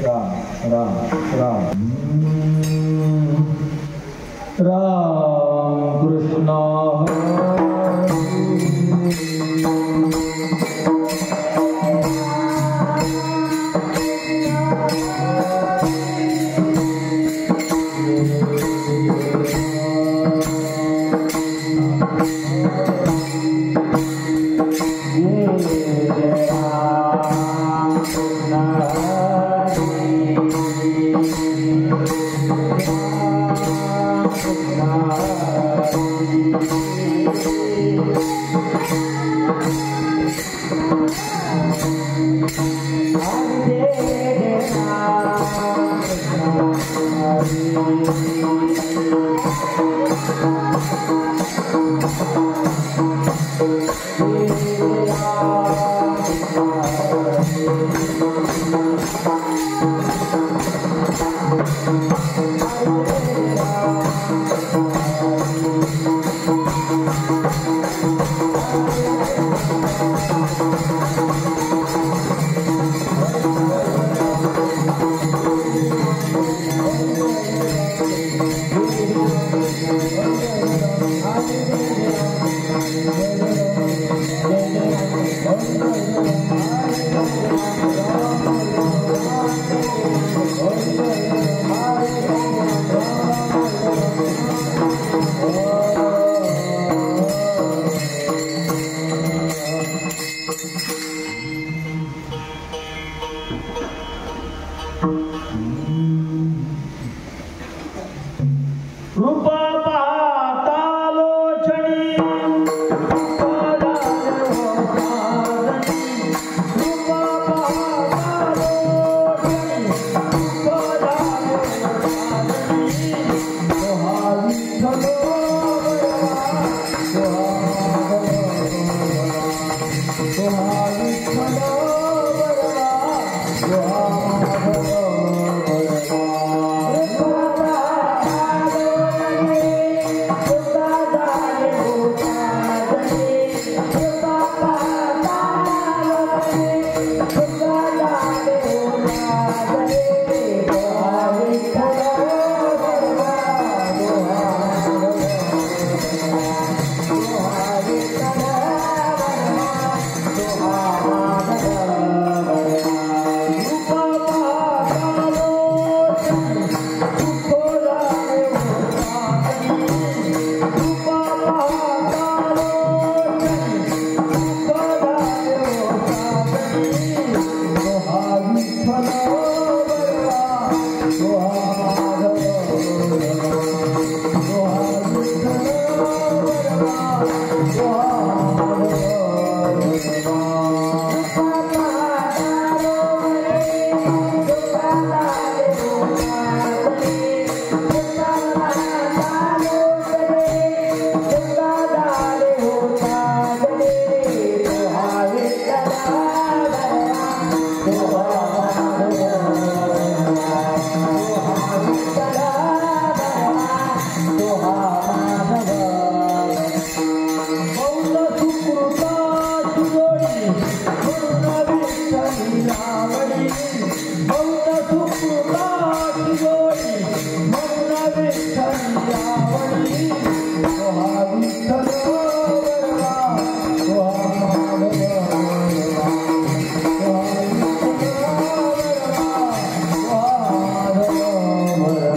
Ram Ram Ram Ram Krishna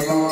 Bye.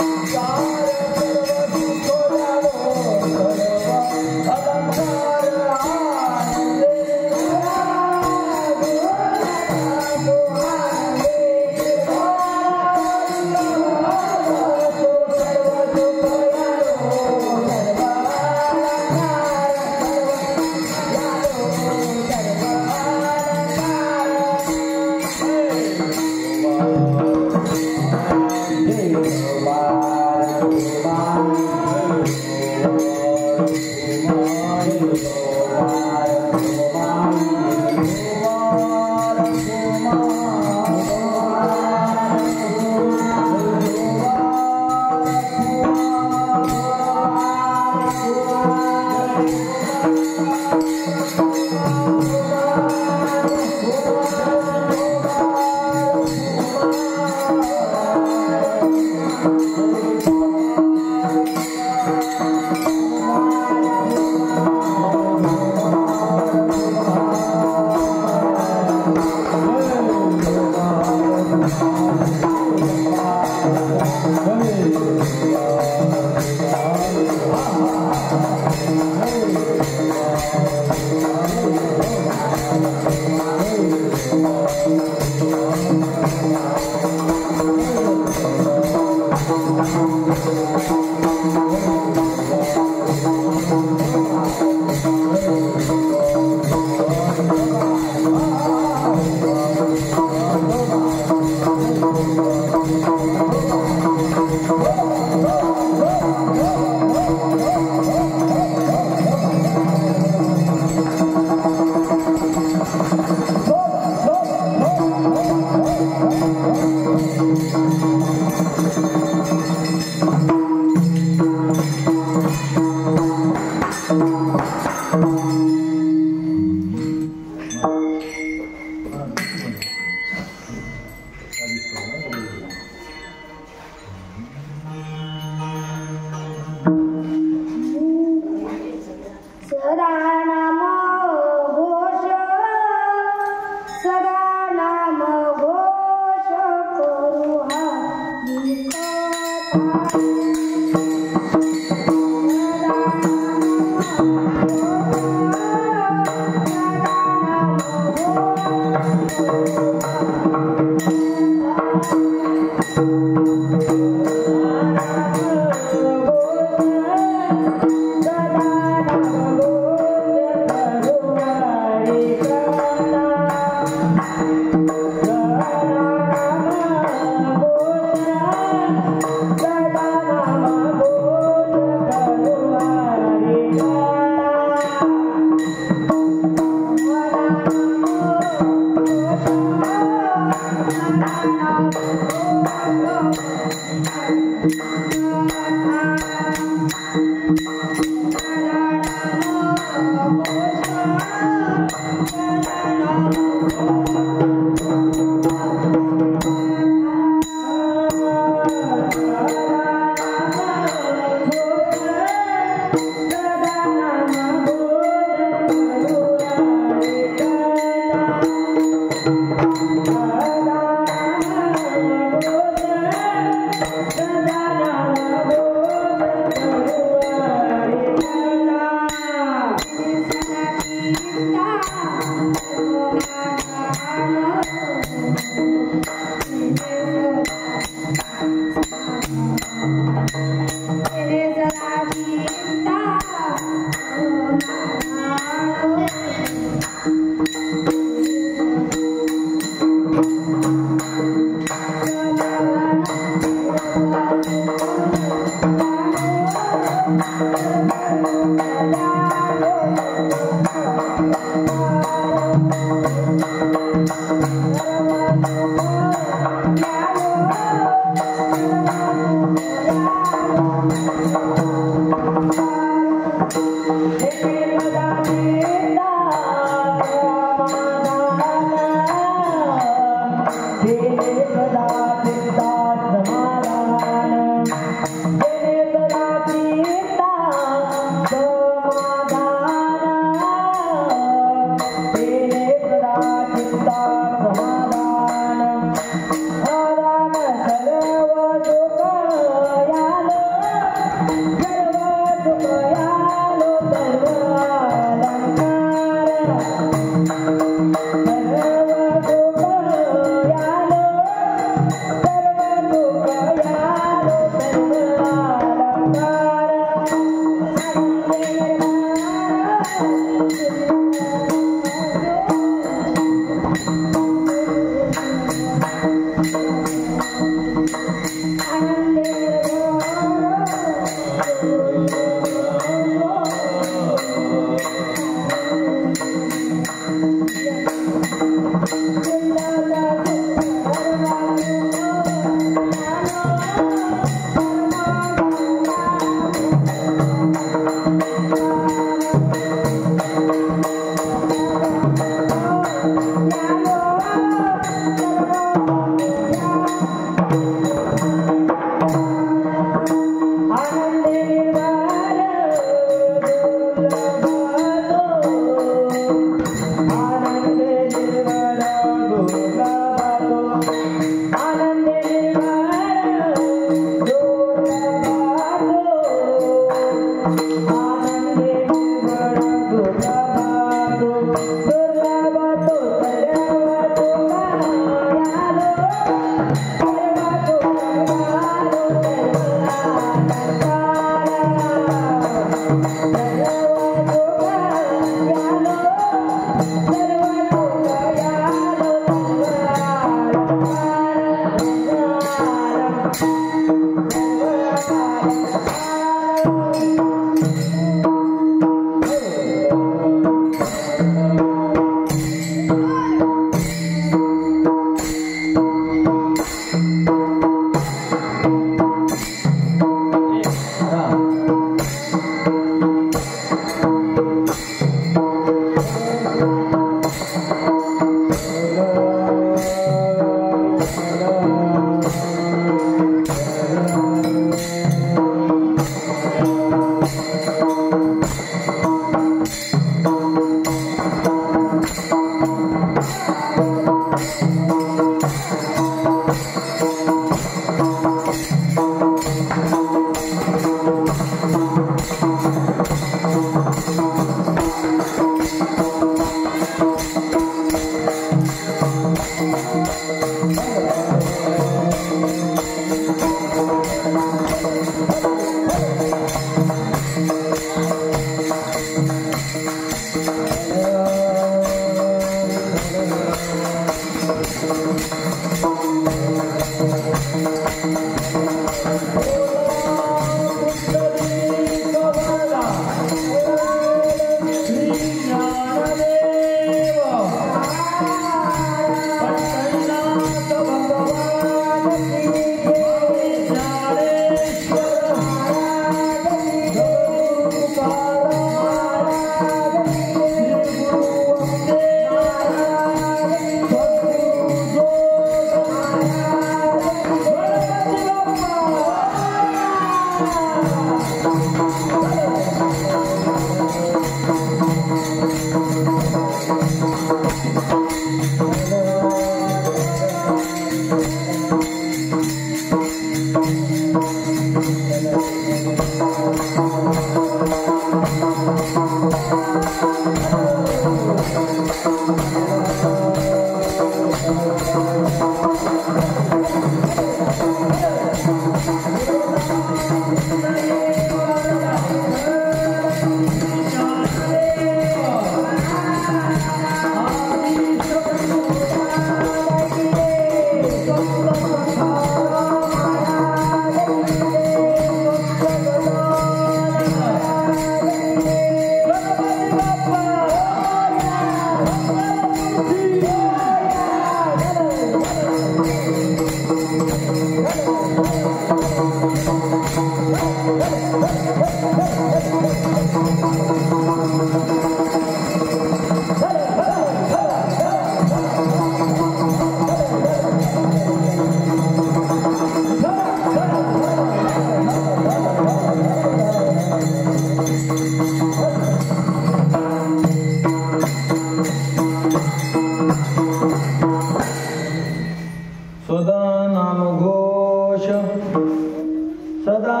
सदा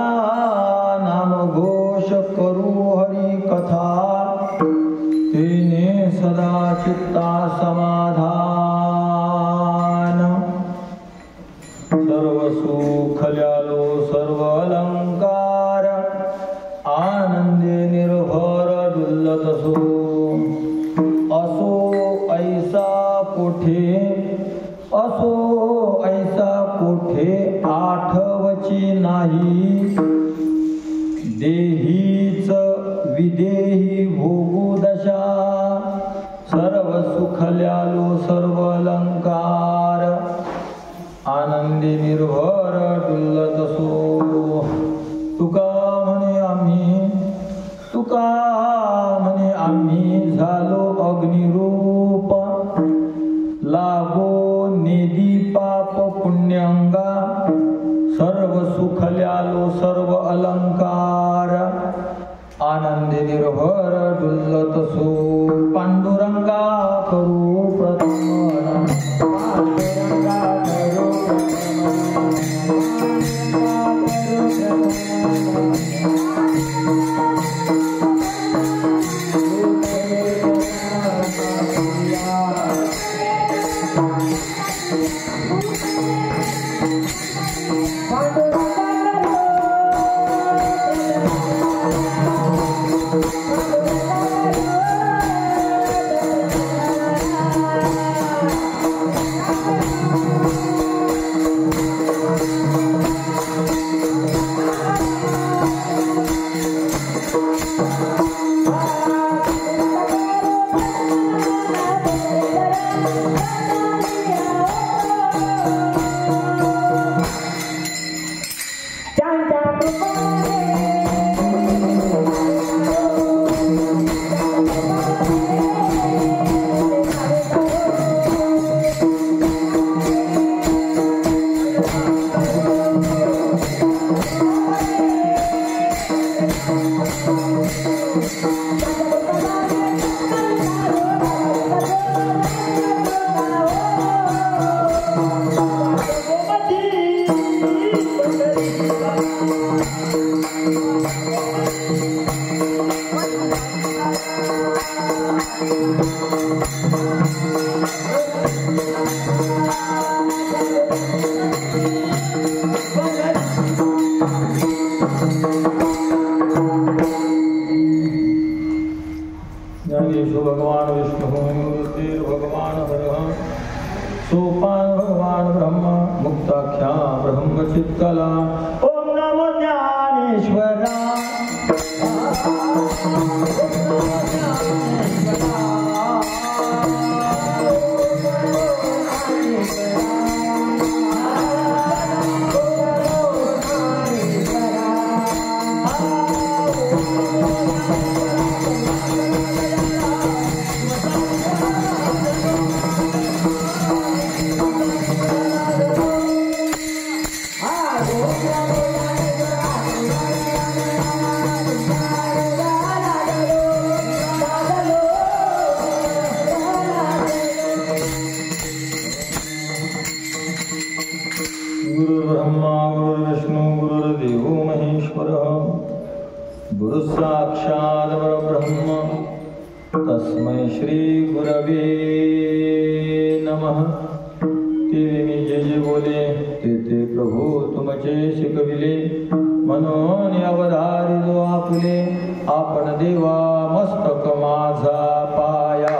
नाम घोष करू हरी कथा तेने सदा चित्ता समाधान सर्व सुख ल्यालो सर्व अलंकार आनंदे निर्भर डुल्लत असो ऐसा कोठे आठवची नाही देहीच विदेही भोगू दशा सर्व सुख ल्यालो सर्व अलंकार आनंदी निर्भर डुल्लत तुका म्हणे आम्ही झालो अग्निरूप लागो निधी पाप पुण्यंगा सर्व सुख ल्यालो सर्व अलंकार आनंदी निर्भर डुल्लत पांडुरंगा करू प्रथम ज्ञानेशु भगवान विष्णु भगवान हरः सोपान भगवान ब्रह्म मुक्ताख्या ब्रह्म चित्कला ओम नमो ज्ञानेश्वरा साक्षात् परब्रह्म तस्मै श्री गुरवे नमः। तेरे मी जे बोले ते प्रभू तुमचे शिकविले म्हणून अवधारी जो आपुले आपण देवा मस्तक माझा पाया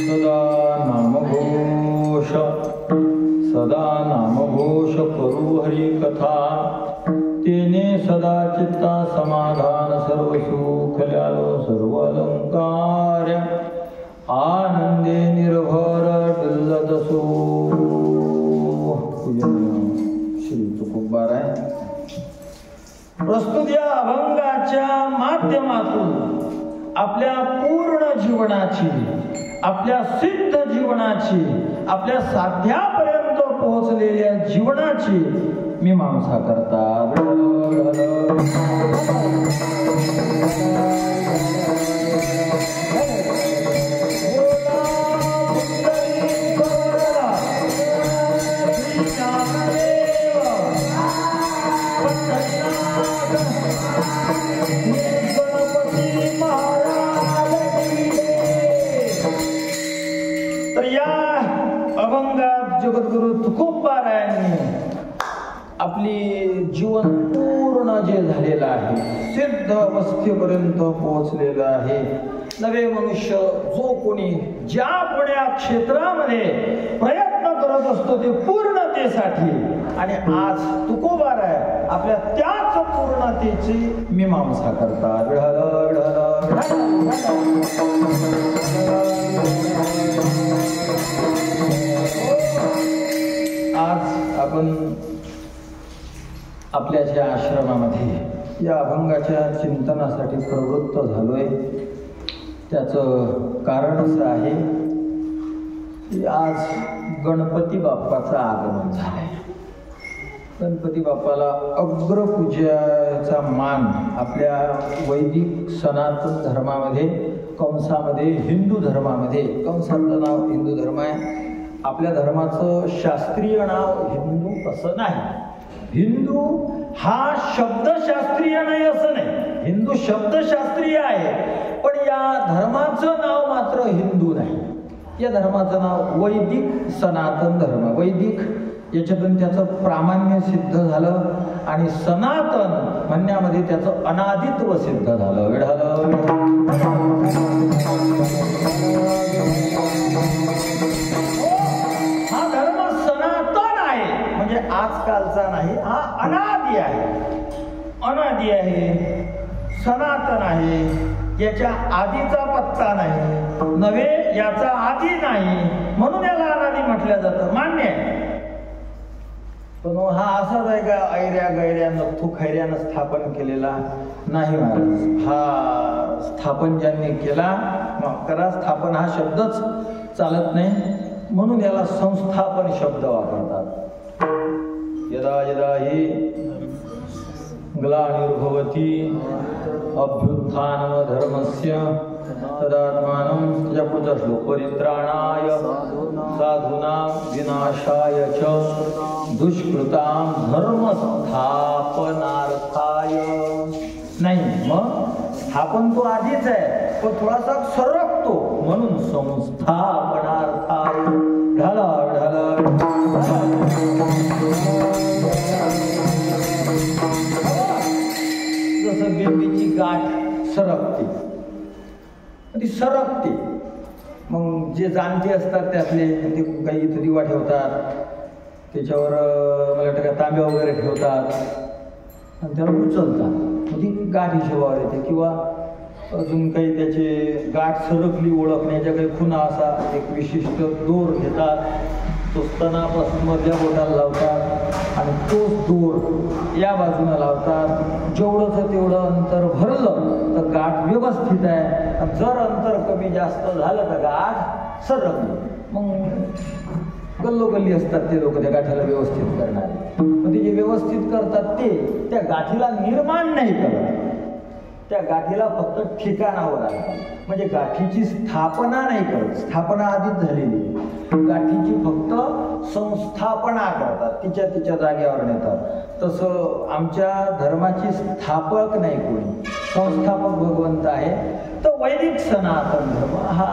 सदा नामघोष करू हरी कथा तेने सदा चित्ता समाधान सर्व सुख ल्यालो सर्व अलंकार आनंदे निर्भर डुल्लत सो. श्री तुकोबार आहे. प्रस्तुत या अभंगाच्या माध्यमातून आपल्या पूर्ण जीवनाची, आपल्या सिद्ध जीवनाची, आपल्या साध्यापर्यंत पोहोचलेल्या जीवनाची मीमांसा करतात. जगद्गुरु तुकोबारायांनी आपली जीवन पूर्ण जे झालेलं आहे, सिद्ध अवस्थेपर्यंत पोहोचलेलं आहे. नवे मनुष्य जो कोणी ज्या कोण्या क्षेत्रामध्ये प्रयत्न करत असतो ते पूर्णतेसाठी, आणि आज तुकोबाराय आपल्या त्याच पूर्णतेची मीमांसा करतात. आज आपण आपल्या ज्या आश्रमामध्ये या अभंगाच्या चिंतनासाठी प्रवृत्त झालोय, त्याचं कारण असं आहे की आज गणपती बाप्पाचं आगमन झालंय. गणपती बाप्पाला अग्रपूजाचा मान आपल्या वैदिक सनातन धर्मामध्ये, कंसामध्ये हिंदू धर्मामध्ये, कंसाचं नाव हिंदू धर्म आहे, आपल्या धर्माचं शास्त्रीय नाव हिंदू असं नाही. हिंदू हा शब्दशास्त्रीय नाही असं नाही, हिंदू शब्दशास्त्रीय आहे, पण या धर्माचं नाव मात्र हिंदू नाही. या धर्माचं नाव वैदिक सनातन धर्म. वैदिक याच्यातून त्याचं प्रामाण्य सिद्ध झालं आणि सनातन म्हणण्यामध्ये त्याचं अनादित्व सिद्ध झालं. हा धर्म सनातन आहे, म्हणजे आजकालचा नाही, हा अनादी आहे. अनादी आहे, सनातन आहे, याच्या आधीचा पत्ता नाही, नव्हे याचा आधी नाही, म्हणून याला अनादी म्हटलं जातं. मान्य आहे, पण हा असाच आहे का ऐऱ्या गैऱ्यानं थुखैऱ्यानं स्थापन केलेला नाही महाराज. हा स्थापन ज्यांनी केला, करा स्थापन हा शब्दच चालत नाही, म्हणून याला संस्थापन शब्द वापरतात. यदा यदा हि ग्लानिर्भवति अभ्युत्थानम धर्मस्य तदात्मानं, त्याच्या पुढचा श्लोक, परित्राणाय साधूनां विनाशाय च दुष्कृतां धर्मस्थापनार्थाय. नाही, मग स्थापन तो आधीच आहे, पण थोडासा सरकतो, म्हणून संस्थापनार्थाय. ढाला ढाला जसं बेंबीची गाठ सरकते, ती सरकते, मग जे जाणते असतात त्यातले ते काही इथं दिवा ठेवतात, त्याच्यावर मला वाटतं का तांब्या वगैरे ठेवतात आणि त्याला उचलतात, मग ती गाठ हिशोबावर येते. किंवा अजून काही त्याचे गाठ सरकली ओळखण्याच्या काही खुणा असा एक विशिष्ट दोर घेतात, तो स्तनापासून मधल्या बोटाला लावतात आणि तोच दोर या बाजूला लावतात. जेवढंच तेवढं अंतर भरलं तर गाठ व्यवस्थित आहे, जर अंतर कमी जास्त झालं तर गाठ सरकली. मग गल्लोगल्ली असतात ते लोक त्या गाठीला व्यवस्थित करणारे, पण ते जे व्यवस्थित करतात ते त्या गाठीला निर्माण नाही करत, त्या गाठीला फक्त ठिकाणावर आणतात. म्हणजे गाठीची स्थापना नाही करत, स्थापना आधीच झालेली, गाठीची फक्त संस्थापना करतात, तिच्या तिच्या जागेवर नेतात. तसं आमच्या धर्माची स्थापक नाही कोणी, संस्थापक भगवंत आहे. तर वैदिक सनातन धर्म हा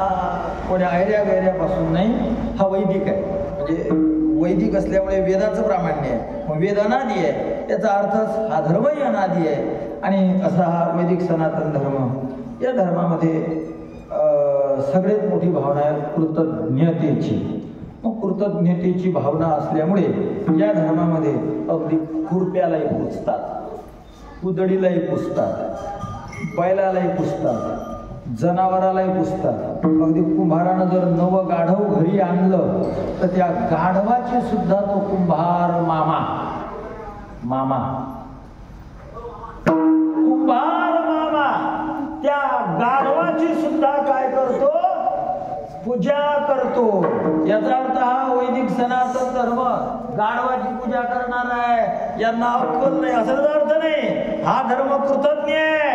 कोण्या ऐऱ्या गैऱ्यापासून नाही, हा वैदिक आहे. म्हणजे वैदिक असल्यामुळे वेदाचं प्रामाण्य आहे, मग वेद अनादी आहे, याचा अर्थच हा धर्मही अनादी आहे. आणि असा हा वैदिक सनातन धर्म, या धर्मामध्ये सगळ्यात मोठी भावना आहे कृतज्ञतेची. मग कृतज्ञतेची भावना असल्यामुळे या धर्मामध्ये अगदी खुरप्यालाही पुजतात, कुदडीलाही पुजतात, बैलालाही पुजतात, जनावरालाही पुजतात. अगदी कुंभारानं जर नवं गाढव घरी आणलं तर त्या गाढवाची सुद्धा तो कुंभार मामा कुंभार मामा त्या गाढवाची सुद्धा काय करतो, पूजा करतो. याचा अर्थ हा वैदिक सनातन धर्म गाढवाची पूजा करणार आहे, यांना अक्कल नाही असाच अर्थ नाही. हा धर्म कृतज्ञ आहे,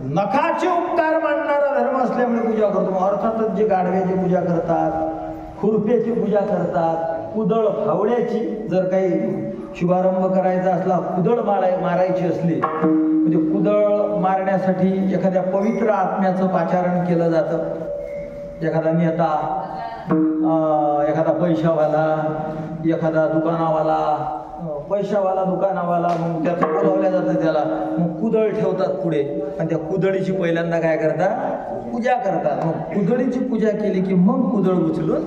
नखाचे उपकार मानणारा धर्म असल्यामुळे पूजा करतो. अर्थातच जे गाढव्याची पूजा करतात, खुरप्याची पूजा करतात, कुदळ फावड्याची, जर काही शुभारंभ करायचा असला, कुदळ मारायची असली म्हणजे कुदळ मारण्यासाठी एखाद्या पवित्र आत्म्याचं पाचारण केलं जातं. एखादा नेता, एखादा पैशावाला, एखादा दुकानावाला, पैशावाला दुकानावाला, मग त्याचं बोलावल्या जातं त्याला. मग कुदळ ठेवतात पुढे आणि त्या कुदळीची पहिल्यांदा काय करतात, पूजा करतात. मग कुदळीची पूजा केली की मग कुदळ उचलून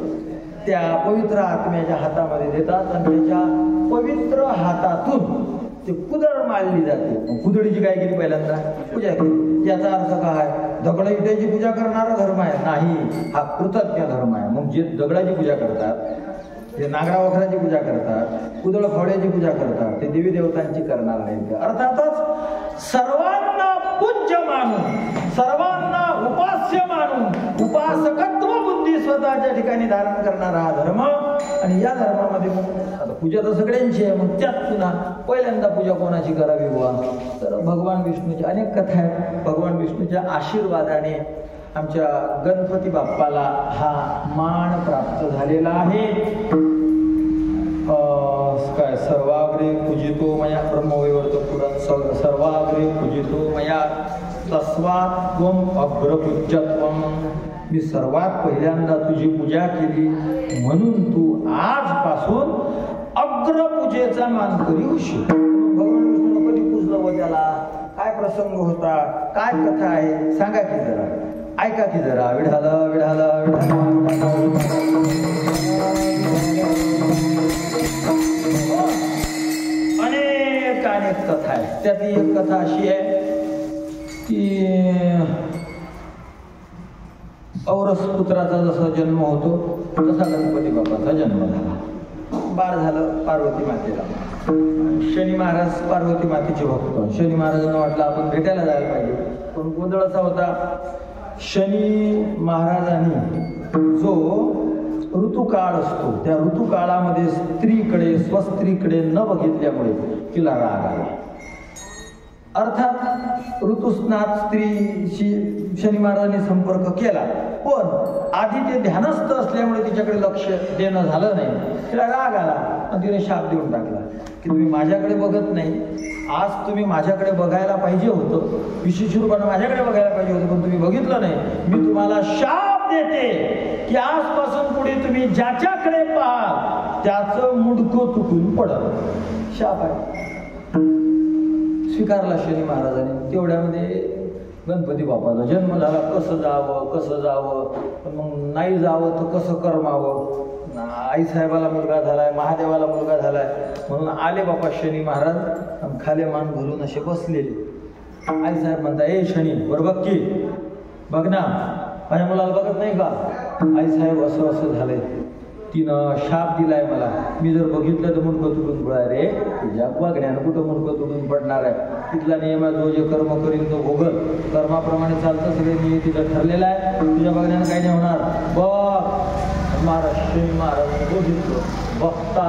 त्या पवित्र आत्म्याच्या हातामध्ये देतात आणि त्याच्या पवित्र हातातून ते कुदळ मारली जाते. कुदळीची काय केली, पहिल्यांदा पूजा केली. याचा अर्थ काय, दगड इटाची पूजा करणारा धर्म आहे नाही, हा कृतज्ञ धर्म आहे. मग जे दगडाची पूजा करतात, ते नागरा वखराची पूजा करतात, कुदळ फावड्याची पूजा करतात, ते देवी देवतांची करणार नाहीत. अर्थातच सर्वांना पूज्य मानून, सर्वांना उपास्य मानून, उपासकत्व बुद्धी स्वतःच्या ठिकाणी धारण करणारा हा धर्म. आणि या धर्मामध्ये मग आता पूजा तर सगळ्यांची आहे, मग त्यात पुन्हा पहिल्यांदा पूजा कोणाची करावी बुवा, तर भगवान विष्णूची अनेक कथा आहेत. भगवान विष्णूच्या आशीर्वादाने आमच्या गणपती बाप्पाला हा मान प्राप्त झालेला आहे. काय सर्वाग्रे पूजितो मया ब्रह्मवैवर्त पुराण, सर्वाग्रे पूजितो मया तस्मात् त्वं अग्रपूज्यत्वं. मी सर्वात पहिल्यांदा तुझी पूजा केली म्हणून तू आजपासून अग्रपूजेचा मानकरी होशील. भगवान विष्णूला कधी पूजलं व त्याला काय प्रसंग होता, काय कथा आहे सांगा की जरा, ऐका की जरा. विढाला विढाला अनेक कथा आहे. त्यातली एक कथा अशी आहे की औरस पुत्राचा जसा जन्म होतो तसा गणपती बाप्पाचा जन्म झाला. बाळ झालं पार्वती मातेला. शनी महाराज पार्वती मातेचे भक्त. शनी महाराजांना वाटलं आपण भेटायला जायला पाहिजे, पण गोंधळ असा होता, शनी महाराजांनी जो ऋतुकाळ असतो त्या ऋतुकाळामध्ये स्त्रीकडे, स्वस्त्रीकडे न बघितल्यामुळे तिला राग आला. अर्थात ऋतुस्नात स्त्रीशी शनी महाराजांनी संपर्क केला, पण आधी ते ध्यानस्थ असल्यामुळे तिच्याकडे लक्ष देणं झालं नाही. तिला राग आला आणि तिने शाप देऊन टाकला की तुम्ही माझ्याकडे बघत नाही, आज तुम्ही माझ्याकडे बघायला पाहिजे होतं, विशेष रूपानं माझ्याकडे बघायला पाहिजे होतं, पण तुम्ही बघितलं नाही. मी तुम्हाला शाप देते की आजपासून पुढे तुम्ही ज्याच्याकडे पाहाल त्याचं मुंडकं तुटून पडल. शाप आहे. स्वीकारला शनी महाराजांनी. तेवढ्यामध्ये गणपती बाप्पाचा जन्म झाला. कसं जावं, पण मग नाही जावं तर कसं करमावं. आईसाहेबाला मुलगा झालाय, महादेवाला मुलगा झालाय म्हणून आले बाप्पा शनी महाराज, खाली मान घालून असे बसलेले. आईसाहेब म्हणता, ए शनी वर बघ की, बघ ना माझ्या मुलाला बघत नाही का. आईसाहेब असं असं झालंय, तिनं शाप दिलाय मला, मी जर बघितलं तर मुंडकं तुटून पडाय. रे तुझ्या बघण्यानं कुठं मुंडकं तुटून पडणार आहे. तिथला नियम आहे, जो जे कर्म करील तो भोगल. कर्माप्रमाणे चालतं, सगळे नियम तिथं ठरलेलं आहे. तुझ्या बघण्यानं काही नाही होणार. बघ महाराज बघितलं, बघता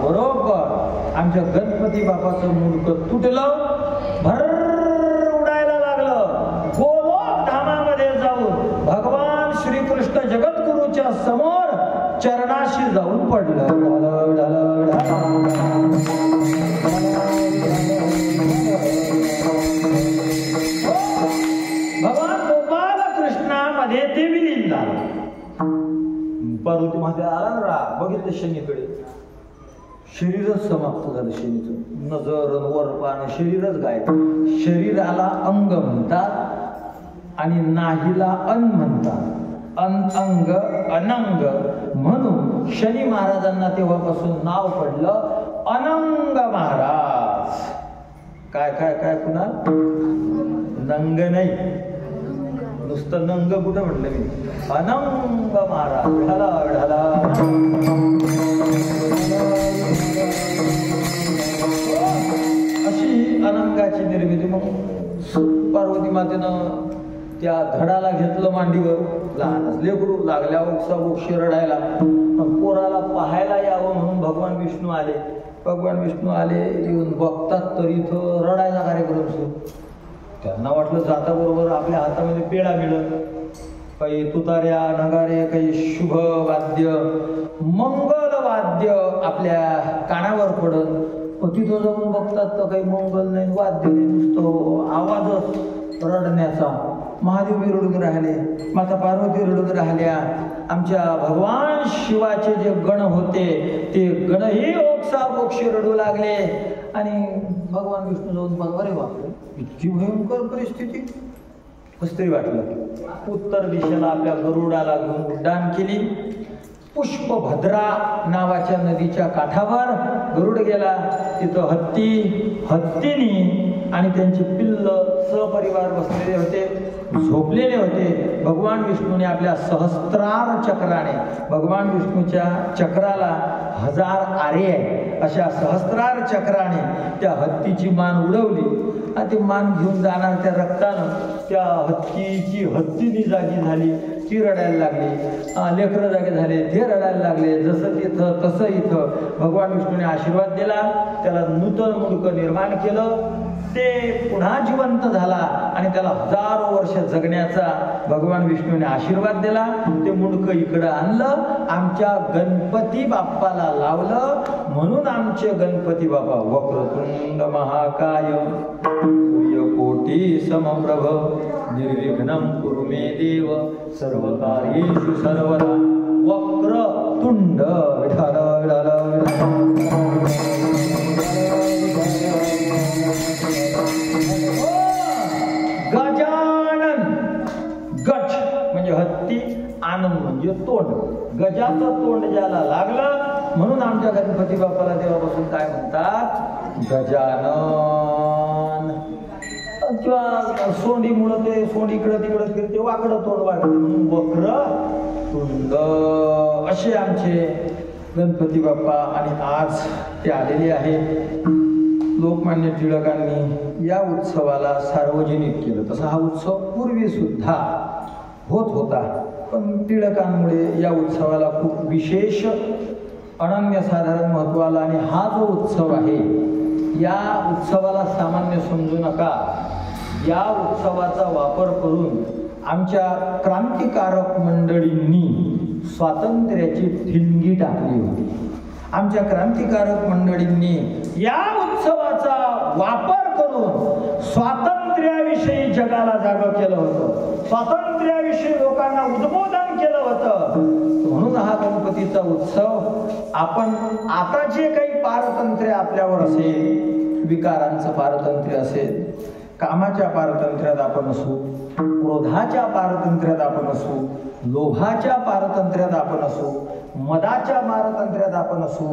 बरोबर आमच्या गणपती बापाचं मुंडकं तुटलं, भर उडायला लागलं. गोलोक धामामध्ये जाऊन भगवान श्रीकृष्ण जगद्गुरूच्या समोर चरणाशी जाऊन पडलं. भगवान गोपाल कृष्णामध्ये ते विलीन झालं. पार्वती माते आला ना राग, बघितलं शनीकडे, शरीरच समाप्त झालं. शनीचं नजर वरपान शरीरच गायब. शरीराला अंग म्हणतात आणि नाहीला अन्न म्हणतात. अंग अनंग म्हणून शनी महाराजांना तेव्हापासून नाव पडलं अनंग महाराज. काय काय काय पुन्हा नंग नाही, नुसतं नंग कुठं म्हटलं मी, अनंग महाराज. ढाला ढाला अशी अनंगाची निर्मिती. मग पार्वती मातेनं त्या धडाला घेतलं मांडीवर, लहानच लेकरू लागल्या ओक्ष रडायला. पोराला पाहायला यावं म्हणून भगवान विष्णू आले. भगवान विष्णू आले, येऊन बघतात तर इथं रडायचा कार्यक्रम सुरू. त्यांना वाटलं जाता बरोबर आपल्या हातामध्ये पेढा मिळत, काही तुतार्या नगारे, काही शुभ वाद्य मंगल वाद्य आपल्या कानावर पडत. तिथं जाऊन बघतात तर काही मंगल नाही, वाद्य नाही, नुसतं आवाजच रडण्याचा. महादेव रडून राहिले, माता पार्वती रडून राहिल्या. आमच्या भगवान शिवाचे जे गण होते ते गणही ओक्साबोक्षी रडू लागले. आणि भगवान विष्णू जाऊन बघा, रे बापरे इतकी भयंकर परिस्थिती. कसं तरी वाटलं. उत्तर दिशेला आपल्या गरुडाला घेऊन उड्डाण केली. पुष्पभद्रा नावाच्या नदीच्या काठावर गरुड गेला. तिथं हत्तीनी आणि त्यांचे पिल्ल सहपरिवार बसलेले होते, झोपलेले होते. भगवान विष्णूने आपल्या सहस्त्रार चक्राने, भगवान विष्णूच्या चक्राला 1000 आरे आहे, अशा सहस्त्रार चक्राने त्या हत्तीची मान उडवली. आणि ती मान घेऊन जाणार त्या रक्तानं त्या हत्तीनी जागी झाली. ती रडायला लागली. लेकरं जागे झाले, ते रडायला लागले. जसं तिथं तसं इथं भगवान विष्णूने आशीर्वाद दिला. त्याला नूतन मुंडकं निर्माण केलं. ते पुन्हा जिवंत झाला आणि त्याला 1000 वर्ष जगण्याचा भगवान विष्णूने आशीर्वाद दिला. ते मुंडकं इकडं आणलं, आमच्या गणपती बाप्पाला लावलं. म्हणून आमचे गणपती बाप्पा वक्रतुंड महाकाय सूर्यकोटी समप्रभ निर्विघ्नं कुरु मे देव सर्वकार्येषु सर्वदा. वक्रतुंड गजानन. गज म्हणजे हत्ती, आनंद म्हणजे तोंड. गजाचं तोंड ज्याला लागलं म्हणून आमच्या गणपती बाप्पाला देवापासून काय म्हणतात, गजानन. किंवा सोंडीमुळं ते सोंड इकडं तिकडं फिरते, वाकडं तोंड वाकडं म्हणून वक्र तुंड असे आमचे गणपती बाप्पा. आणि आज ते आलेले आहे. लोकमान्य टिळकांनी या उत्सवाला सार्वजनिक केलं. तसा हा उत्सव पूर्वी सुद्धा होत होता, पण टिळकांमुळे या उत्सवाला खूप विशेष अनन्यसाधारण महत्त्व आलं. आणि हा जो उत्सव आहे, या उत्सवाला सामान्य समजू नका. या उत्सवाचा वापर करून आमच्या क्रांतिकारक मंडळींनी स्वातंत्र्याची ठिणगी टाकली होती. आमच्या क्रांतिकारक मंडळींनी या उत्सवाचा वापर करून स्वातंत्र्याविषयी जगाला जागं केलं होतं. स्वातंत्र्याविषयी लोकांना उद्बोधन केलं होतं. म्हणून हा गणपतीचा उत्सव आपण आता जे काही पारतंत्र्य आपल्यावर असेल, विकारांचं पारतंत्र्य असेल, कामाच्या पारतंत्र्यात आपण असू, क्रोधाच्या पारतंत्र्यात आपण असू, लोभाच्या पारतंत्र्यात आपण असू, मदाच्या पारतंत्र्यात आपण असू,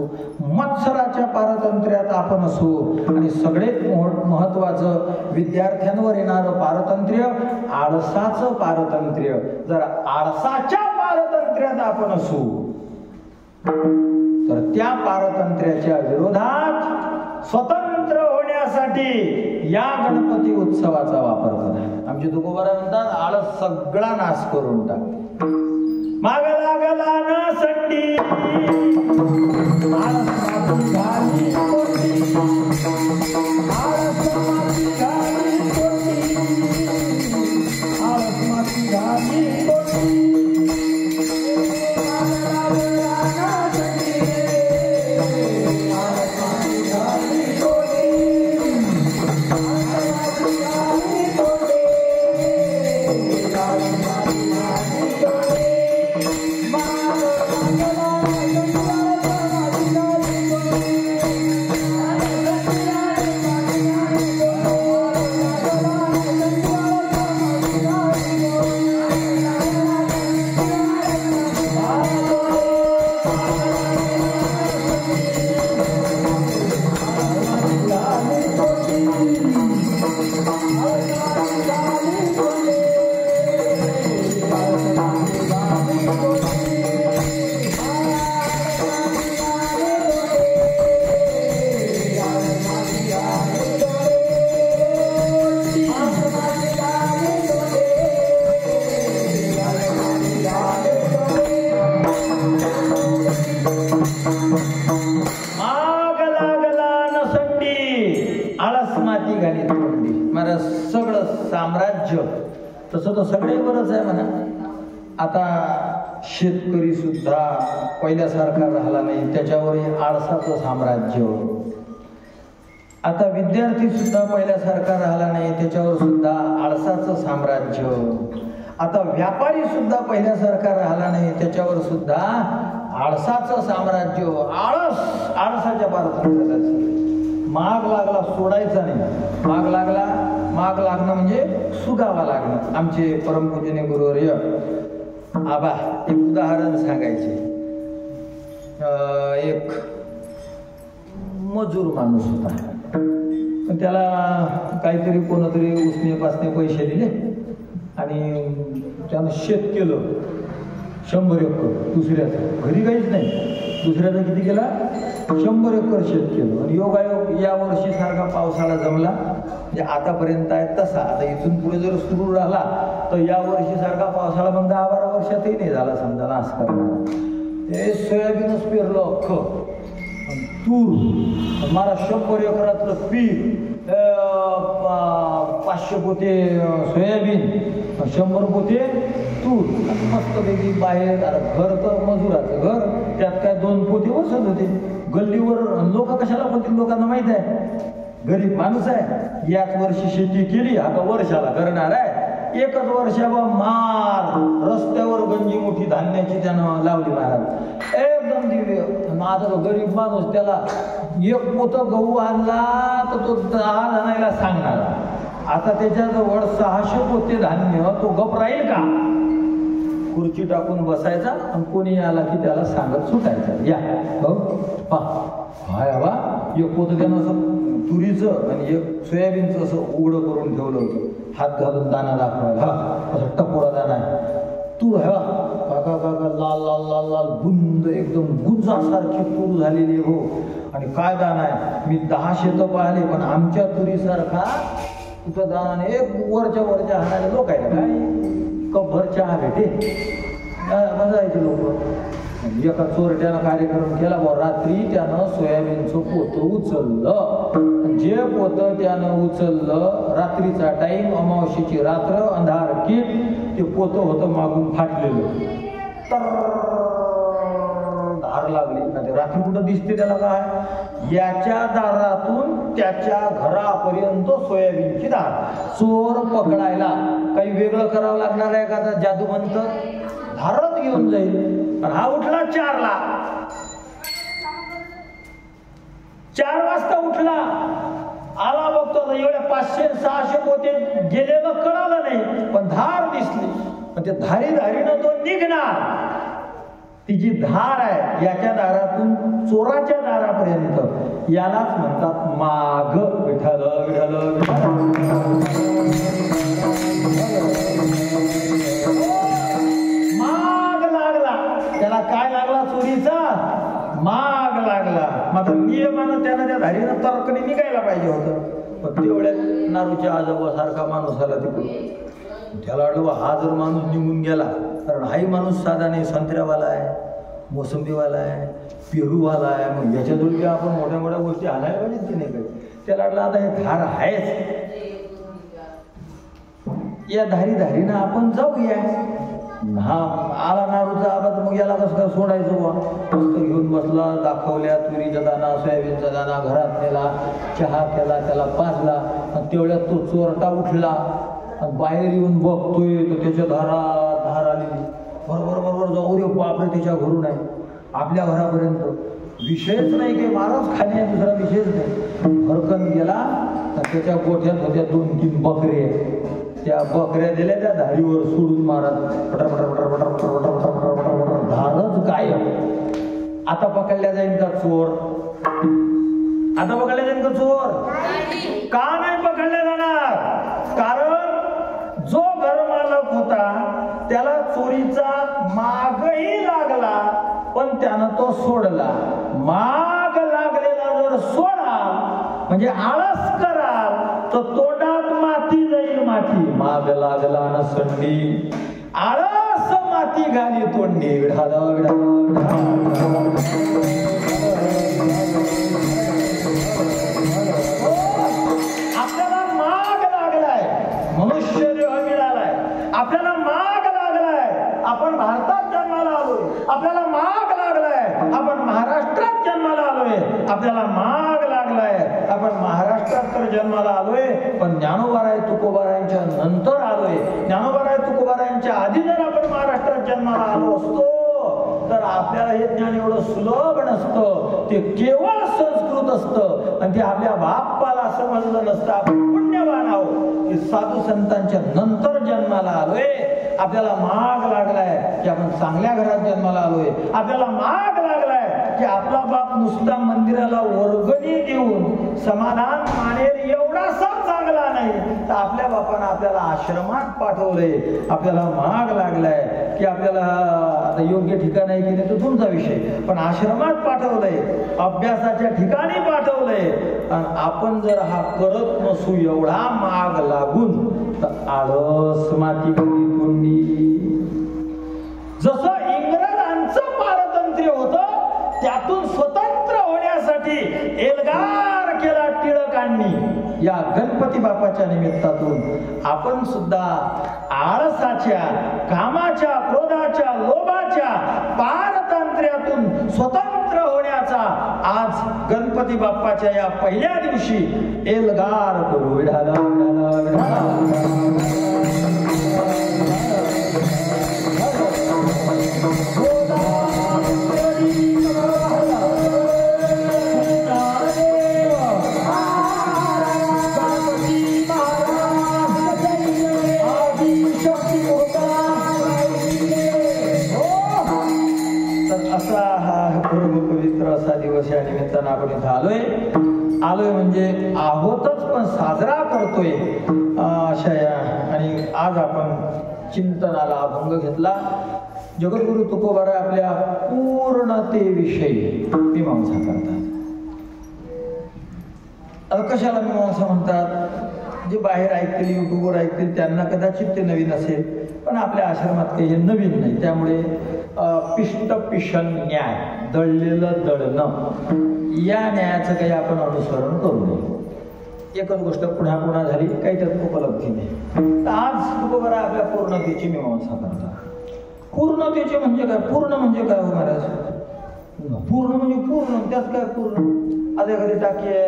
मत्सराच्या पारतंत्र्यात आपण असू, आणि सगळ्यात महत्त्वाचं विद्यार्थ्यांवर येणारं पारतंत्र्य आळसाचं पारतंत्र्य. जर आळसाच्या पारतंत्र्यात आपण असू तर त्या पारतंत्र्याच्या विरोधात स्वतंत्र होण्यासाठी या गणपती उत्सवाचा वापर करा. आमचे तुकोबारा म्हणतात, आळस सगळा नाश करून टाक. माग लागला न संडी, आळस माती झाली कोटी, आळस माती झाली कोटी, आळस माती झाली कोटी. तसं तर सगळे बरंच आहे म्हणा. आता शेतकरी सुद्धा पहिल्यासारखा राहिला नाही, त्याच्यावरही आळसाचं साम्राज्य. आता विद्यार्थी सुद्धा पहिल्यासारखा राहिला नाही, त्याच्यावर सुद्धा आळसाचं साम्राज्य. आता व्यापारी सुद्धा पहिल्यासारखा राहिला नाही, त्याच्यावर सुद्धा आळसाचं साम्राज्य. आळसाच्या पारत माग लागला सोडायचा नाही. माग लागणं म्हणजे सुगावा लागणं. आमचे परमपूजनीय गुरुवर्य आबा एक उदाहरण सांगायचे. एक मजूर माणूस होता, पण त्याला काहीतरी कोणतरी उसने पासने पैसे दिले आणि त्यानं शेत केलं 100 एकर. दुसऱ्याचं घरी काहीच नाही, दुसऱ्याचं किती केला 100 एकर शेत केलं. आणि योगायोग या वर्षी सारखा पावसाळा जमला, म्हणजे आतापर्यंत आहे तसा. आता इथून पुढे जर सुरू राहिला तर या वर्षी सारखा पावसाळा मग 10-12 वर्षातही नाही झाला समजा नाश करणार. ते सोयाबीनच पेरलं अख्खं, तूर मला 100 एकरातलं पीक, 500 पोते सोयाबीन, 100 पोते तूर. मस्तपैकी बाहेर घर तर मजुराचं घर, त्यात काय 2 पोते बसत होते. गल्लीवर लोक कशाला बोलतील, लोकांना माहित आहे गरीब माणूस आहे. याच वर्षी शेती केली, आता वर्षाला करणार आहे. एकच वर्षावर मार, रस्त्यावर गंजी मोठी धान्याची त्यानं लावली महाराज, एकदम दिव्य. माझा तो गरीब माणूस त्याला 1 पोतं गहू आणला तर तो 10 जणांना सांगणार. आता त्याच्याजवळ 600 पोते धान्य, तो गप राहील का? खुर्ची टाकून बसायचा आणि कोणी आला की त्याला सांगत सुटायचा. या हो हाय बाबा, 1 पोतं त्यानं असं तुरीचं आणि 1 सोयाबीनचं असं उघडं करून ठेवलं होतं. हात घालून दाना दाखवायला, असं टपोरा दाना आहे. तूर है काका काका, लाल लाल लाल लाल बुंद, एकदम गुंजासारखी तूर झालेली हो. आणि काय दाना आहे, मी 10 शेतं पाहिले, पण आमच्या तुरीसारखा कुठं दाना नाही. एक वरच्या हाणारे लोक आहे काय, कपभर चहा भेटे मजायचे लोक. एका चोरट्यानं कार्यक्रम केला बा, रात्री त्यानं सोयाबीनचं पोतं उचललं. जे पोतं त्यानं उचललं, रात्रीचा टाईम, अमावस्येची रात्र, अंधार कीट, ते पोतं होतं मागून फाटलेलं. तर धार लागली. रात्री कुठं दिसते त्याला काय, याच्या दारातून त्याच्या घरापर्यंत सोयाबीनची धार. चोर पकडायला काही वेगळं करावं लागणार आहे का? जादूवंत धारच घेऊन जाईल. पण हा उठला 4ला, 4 वाजता उठला, आला बघतो एवढ्या 500-600 पोते गेलेलं कळालं नाही, पण धार दिसली. पण ते धारीनं तो निघणार. ती जी धार आहे याच्या दारातून चोराच्या दारापर्यंत, यालाच म्हणतात माग. विठ्ठल विठ्ठल माग लागला. त्याला काय लागला? चोरीचा माग लागला. मात्र नियमानं त्यानं त्या धारीनं तर्कने निघायला पाहिजे होतं. पण तेवढ्यात नारूच्या आजोबासारखा माणूस आला तिकडून. त्याला वाटलं हा जर माणूस निघून गेला, कारण हाही माणूस साधा नाही, संत्र्यावाला आहे, मोसंबीवाला आहे, पेरूवाला आहे, मग याच्याजवळ आपण मोठ्या मोठ्या गोष्टी आणायला पाहिजेत की नाही काही. त्याला वाटलं आता हे धार आहेच, या धारीनं आपण जाऊया. हा आला नारूचा आला तर मग याला कसं काय सोडायचं बा. मस्त घेऊन बसला, दाखवल्या तुरीचा दाना, सोयाबीनचा दाना घरात नेला, चहा केला, त्याला पाजला. आणि तेवढ्यात तो चोरटा उठला आणि बाहेर येऊन बघतोय तर त्याच्या धार आलेली. बरोबर जाऊ रे बापरे, त्याच्या घरून आहे आपल्या घरापर्यंत. विषयच नाही काही, मारच खाणे, दुसरा विषयच नाही. भरकन गेला तर त्याच्या गोठ्यात होत्या 2-3 बकरे. त्या बकऱ्या दिल्या त्या धारीवर सोडून मारत, पटर पटर पटर पटर पटर पटर पटर पटर पटर पटर धारच गायब. आता पकडल्या जाईल का चोर? आता पकडल्या जाईल का चोर? का नाही पकडल्या जाणार? कारण जो घरमालक होता त्याला चोरीचा मागही लागला, पण त्यानं तो सोडला. माग लागलेला जर सोडा म्हणजे आळस कराल तर तोंडात माती जाईल. माती माग लागला न संडी, आळस माती घाली तोंडी. विढाला आपल्याला माग लागलाय, मनुष्य देह मिळालाय, माग लागलाय, आपण महाराष्ट्रात जन्माला आलोय, आपल्याला माग लागलाय, आपण महाराष्ट्रात तर जन्माला आलोय, पण ज्ञानोबाराय तुकोबारायांच्या नंतर आलोय. ज्ञानोबाराय तुकोबारायांच्या आधी जर आपण महाराष्ट्रात जन्माला आलो असतो तर आपल्याला हे ज्ञान एवढं सुलभ नसतं, ते केवळ संस्कृत असतं आणि ते आपल्या बाप्पाला समजलं नसतं. आपण पुण्यवान आहोत की साधू संतांच्या नंतर जन्माला आलोय. आपल्याला माग लागलाय की आपण चांगल्या घरात जन्माला आलोय. आपल्याला माग लागलाय की आपला बाप नुसता मंदिराला वर्गणी देऊन समाधान मानेल एवढासा चांगला नाही, तर आपल्या बापानं आपल्याला आश्रमात पाठवलंय. आपल्याला माग लागलाय की आपल्याला आता योग्य ठिकाण आहे की नाही तो तुमचा विषय, पण आश्रमात पाठवलंय, अभ्यासाच्या ठिकाणी पाठवलंय. आणि आपण जर हा करत नसू एवढा माग लागून तर आळस माती तोंडी. जसं इंग्रजांचं पारतंत्र्य होतं त्यातून स्वतंत्र होण्यासाठी एल्गार केला टिळकांनी. या गणपती बाप्पाच्या निमित्तातून आपण सुद्धा आळसाच्या, कामाच्या, क्रोधाच्या, लोभाच्या पारतंत्र्यातून स्वतंत्र होण्याचा आज गणपती बाप्पाच्या या पहिल्या दिवशी एल्गार करू. विढाला विढाला विढाला. पवित्र असा दिवस या निमित्तानं आपण इथं आलोय म्हणजे आहोतच पण साजरा करतोय अशा या. आणि आज आपण चिंतनाला अभंग घेतला. जगद्गुरु तुकोबाराय आपल्या पूर्णतेविषयी मीमांसा करतात. कशाला मीमांसा म्हणतात? जे बाहेर ऐकतील, युट्यूबवर ऐकतील त्यांना कदाचित ते नवीन असेल, पण आपल्या आश्रमात काही हे नवीन नाही. त्यामुळे पिष्ट पिशन न्याय, दळलेलं दळणं, या न्यायाचं काही आपण अनुसरण करू नये. एकच गोष्ट पुन्हा पुन्हा झाली, काही त्यात उपलब्धी नाही. तर आज तुकोबाराय आपल्या पूर्णतेची मीमांसा करतात. पूर्णतेचे म्हणजे काय? पूर्ण म्हणजे काय हो महाराज? पूर्ण म्हणजे पूर्ण, त्यात काय पूर्ण? आता एखादी टाकी आहे,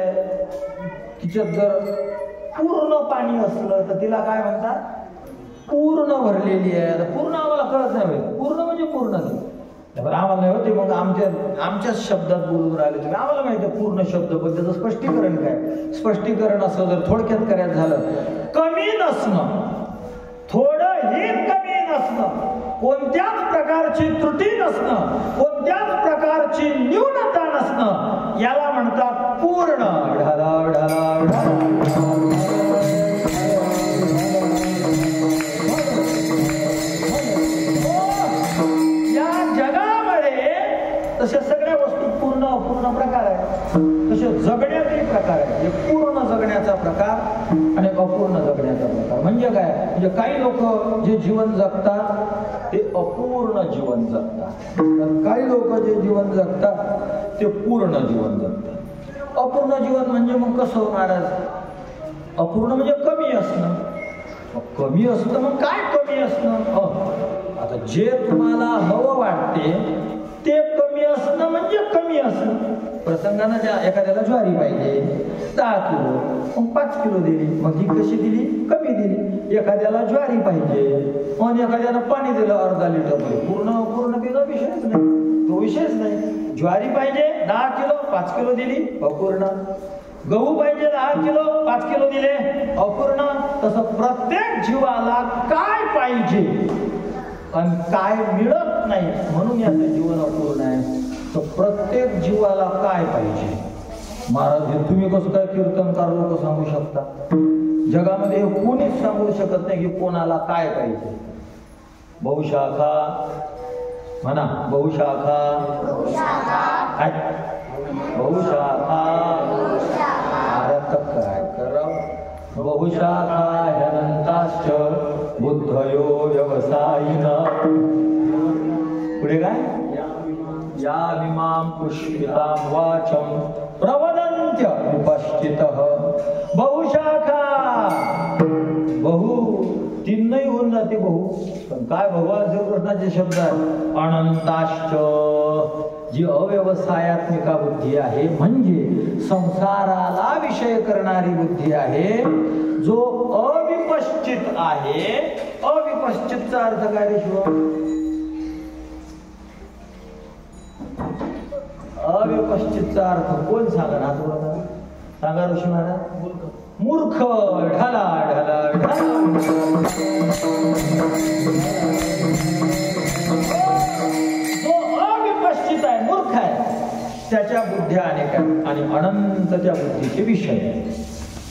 तिच्यात जर पूर्ण पाणी असलं तर तिला काय म्हणतात? पूर्ण भरलेली आहे. आता पूर्ण आम्हाला कळत नाही, पूर्ण म्हणजे पूर्ण नाही. आम्हाला नाही होते, मग आमच्याच शब्दात बोलून राहिले तुम्ही. आम्हाला माहिती आहे पूर्ण शब्द, पण त्याचं स्पष्टीकरण काय? स्पष्टीकरण असं जर थोडक्यात करायचं झालं, कमी नसणं, थोडंही कमी नसणं, कोणत्याच प्रकारची त्रुटी नसणं, कोणत्याच प्रकारची न्यूनता नसणं, याला म्हणतात पूर्ण. ढाला ढाला ढाला. तशा सगळ्या वस्तू पूर्ण अपूर्ण प्रकार आहे, तसे जगण्याचाही प्रकार आहे. एक पूर्ण जगण्याचा प्रकार आणि एक अपूर्ण जगण्याचा प्रकार. म्हणजे काय? म्हणजे काही लोक जे जीवन जगतात ते अपूर्ण जीवन जगतात, काही लोक जे जीवन जगतात ते पूर्ण जीवन जगतात. अपूर्ण जीवन म्हणजे मग कसं महाराज? अपूर्ण म्हणजे कमी असणं. कमी असतं मग काय? कमी असणं, आता जे तुम्हाला हवं वाटते ते कमी असणं म्हणजे कमी असणं. प्रसंगानं ज्या एखाद्याला ज्वारी पाहिजे 10 किलो, मग 5 किलो दिली, मग ही कशी दिली? कमी दिली. एखाद्याला ज्वारी पाहिजे, मग एखाद्याला पाणी दिलं अर्धा लिटर, पूर्णतेचा विषयच नाही, तो विषयच नाही. ज्वारी पाहिजे 10 किलो, 5 किलो दिली, अपूर्ण. गहू पाहिजे 10 किलो, 5 किलो दिले, अपूर्ण. तसं प्रत्येक जीवाला काय पाहिजे आणि काय मिळत नाही, म्हणून याचं जीवन अपूर्ण आहे. तर प्रत्येक जीवाला काय पाहिजे? महाराज हे तुम्ही कसं काय कीर्तनकार लोक सांगू शकता? जगामध्ये कोणीच सांगू शकत नाही की कोणाला काय पाहिजे. बहुशाखा म्हणा, बहुशाखा बहुशाखा काय करावं? बहुशाखा ह्यनंताश्च बुद्धयो व्यवसायिनः. पुढे काय? या विमां पुष्पितां वाचं प्रवदन्त्य विपश्चितः. बहुशाखा, बहु तीन नाही होऊन जाते बहु, पण काय भगवान श्रीकृष्णाचे शब्द आहेत? अनंताश्च जी अव्यवसायात्मिका बुद्धी आहे, म्हणजे संसाराला विषय करणारी बुद्धी आहे, जो अविपश्चित आहे. अविपश्चितचा अर्थ काय रे शिव? अविपश्चितचा अर्थ कोण सांगा ना? सांगा ऋषी महाराज. मूर्ख. ढाला ढाला ढाला. जो अविपश्चित आहे, मूर्ख आहे, त्याच्या बुद्ध्या अनेक आहेत आणि अनंत त्या बुद्धीचे विषय आहेत.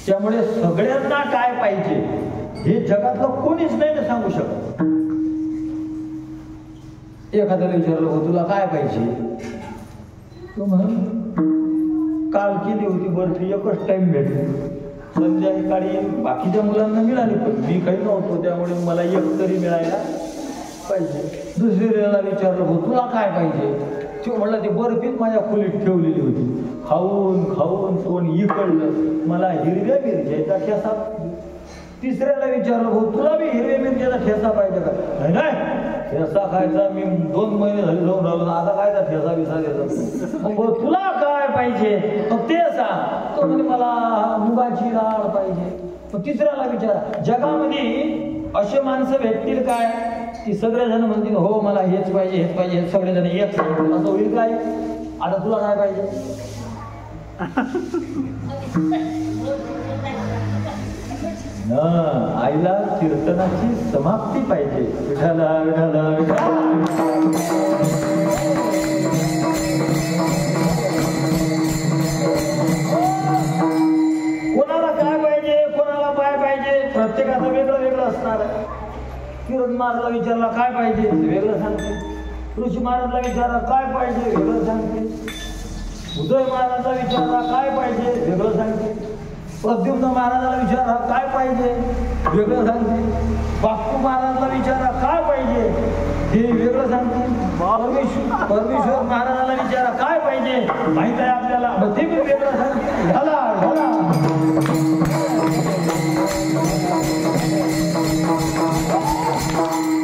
त्यामुळे सगळ्यांना काय पाहिजे हे जगातलं कोणीच नाही ना सांगू शकत. एखाद्याला विचारलं हो तुला काय पाहिजे, तो म्हण काल केली होती बर्फी, एकच टाइम भेटली, संध्याकाळी बाकीच्या मुलांना मिळाली पण मी काही नव्हतो, त्यामुळे मला एक तरी मिळायला पाहिजे. दुसऱ्याला विचारलं हो तुला काय पाहिजे, तो म्हणला ती बर्फीच माझ्या खोलीत ठेवलेली होती, खाऊन खाऊन तोंड इकडलं, मला हिरव्या मिरच्याचा ठेसा. तिसऱ्याला विचारलं हो तुला बी हिरव्या मिरच्याचा ठेसा पाहिजे का? नाही ठेसा खायचा मी 2 महिने झाले जाऊन राहिलो, आता कायचा ठेसा बिसा द्यायचा. मग तुला काय पाहिजे मग ते सांग. तो म्हणजे मला मुगाची डाळ पाहिजे. मग तिसऱ्याला विचारा जगामध्ये असे माणसं भेटतील काय की सगळेजण म्हणतील हो मला हेच पाहिजे हेच पाहिजे, सगळेजण एक सांगतील, असं होईल काय? आता तुला काय पाहिजे? आईला कीर्तनाची समाप्ती पाहिजे. विठाला विठाला कोणाला काय पाहिजे, कोणाला काय पाहिजे, प्रत्येकाचं वेगळं वेगळं असणार आहे. किरण महाराजला विचारला काय पाहिजे, वेगळं सांगते. ऋषी महाराजला विचारला काय पाहिजे, वेगळं सांगते. उदय महाराजला विचारला काय पाहिजे, वेगळं सांगते. प्रद्युम्न महाराजाला विचारा काय पाहिजे, वेगळं सांगते. बापू महाराजला विचारा काय पाहिजे, हे वेगळं सांगते. परमेश्वर महाराजाला विचारा काय पाहिजे, माहित आहे आपल्याला, मग ते मी वेगळं सांगते. झाला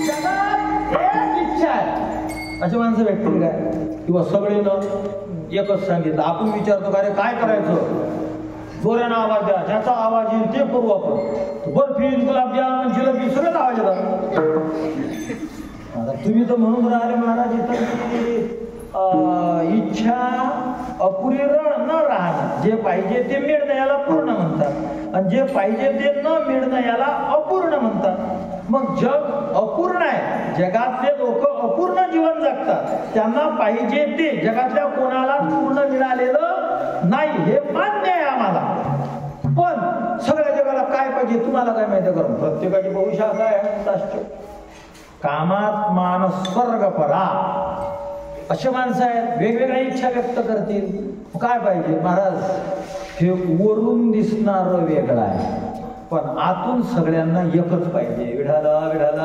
जगात एक इच्छा आहे अशी माणसं भेटतील काय? किंवा सगळे न एकच सांगितलं. आपण विचारतो का रे काय करायचं, जोऱ्यानं आवाज द्या, ज्याचा आवाज येईल ते करू आपण. बर्फी गुलाबजाम जिलेबी सगळेच आवाज येतात. आता तुम्ही तर म्हणून राहिले महाराज इथं इच्छा अपुरी न राहणं, जे पाहिजे ते मिळणं याला पूर्ण म्हणतात आणि जे पाहिजे ते न मिळणं याला अपूर्ण म्हणतात. मग जग अपूर्ण आहे, जगातले लोक अपूर्ण जीवन जगतात, त्यांना पाहिजे ते जगातल्या कोणाला पूर्ण मिळालेलं नाही हे मान्य आहे आम्हाला. पण सगळ्या जगाला काय पाहिजे तुम्हाला काय माहिती करून प्रत्येकाची बहुशाखा आहे. कामात मान स्वर्ग परा असे माणसं आहेत, वेगवेगळ्या इच्छा व्यक्त करतील. काय पाहिजे महाराज, हे वरून दिसणार वेगळं आहे पण आतून सगळ्यांना एकच पाहिजे. विढाला विढाला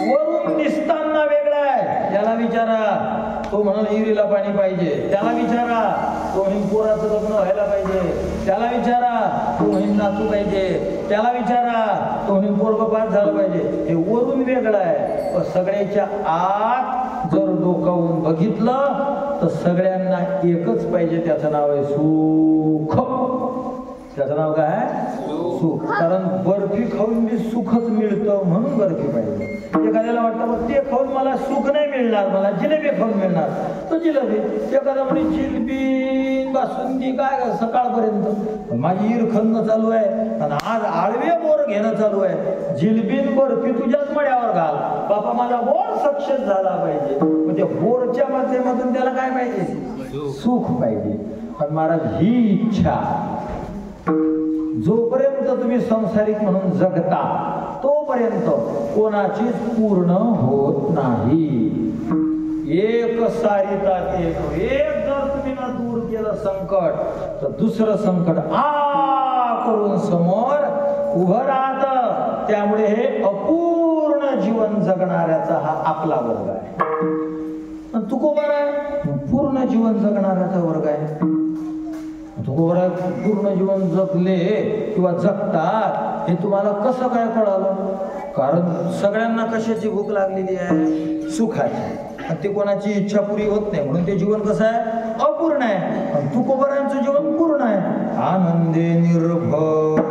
वरून दिसताना वेगळं आहे. त्याला विचारा तो म्हणून हिरीला पाणी पाहिजे, त्याला विचारा तो म्हणून पोराचं लग्न व्हायला पाहिजे, त्याला विचारा तो म्हणून नाचू पाहिजे, त्याला विचारा तो म्हणून पोरग पास झालं पाहिजे. हे वरून वेगळं आहे पण सगळ्याच्या आत जर डोकावून बघितलं तर सगळ्यांना एकच पाहिजे, त्याचं नाव आहे सुख. त्याचं नाव काय आहे? सुख. कारण बर्फी खाऊन मी सुखच मिळतं म्हणून बर्फी पाहिजे. एखाद्याला वाटतं मग ते खाऊन मला सुख नाही मिळणार, मला जिलेबी खाऊन मिळणार, तर जिलेबी. एखादा म्हणजे जिलेबी बासुंदी काय सकाळपर्यंत, माझी इरखंड चालू आहे आणि आज आळवे बोर घेणं चालू आहे. जिलेबी बर्फी तुझ्याच मड्यावर घाल बापा, माझा बोर सक्सेस झाला पाहिजे. म्हणजे बोरच्या माध्यमातून त्याला काय पाहिजे? सुख पाहिजे. पण महाराज ही इच्छा जोपर्यंत तुम्ही संसारिक म्हणून जगता तोपर्यंत कोणाचीच पूर्ण होत नाही. एक सारिता एक जर तुम्ही ना दूर केलं संकट तर दुसरं संकट करून समोर उभं राहतं. त्यामुळे हे अपूर्ण जीवन जगणाऱ्याचा हा आपला वर्ग आहे. तुकोबार आहे पूर्ण जीवन जगणाऱ्याचा वर्ग आहे. तुकोबार पूर्ण जीवन जगले किंवा जगतात हे तुम्हाला कसं काय कळालं? कारण सगळ्यांना कशाची भूक लागलेली आहे? सुखाची. आणि ते कोणाची इच्छा पुरी होत नाही म्हणून ते जीवन कसं आहे? अपूर्ण आहे. आणि तुकोबारायांचं जीवन पूर्ण आहे. आनंदे निर्भर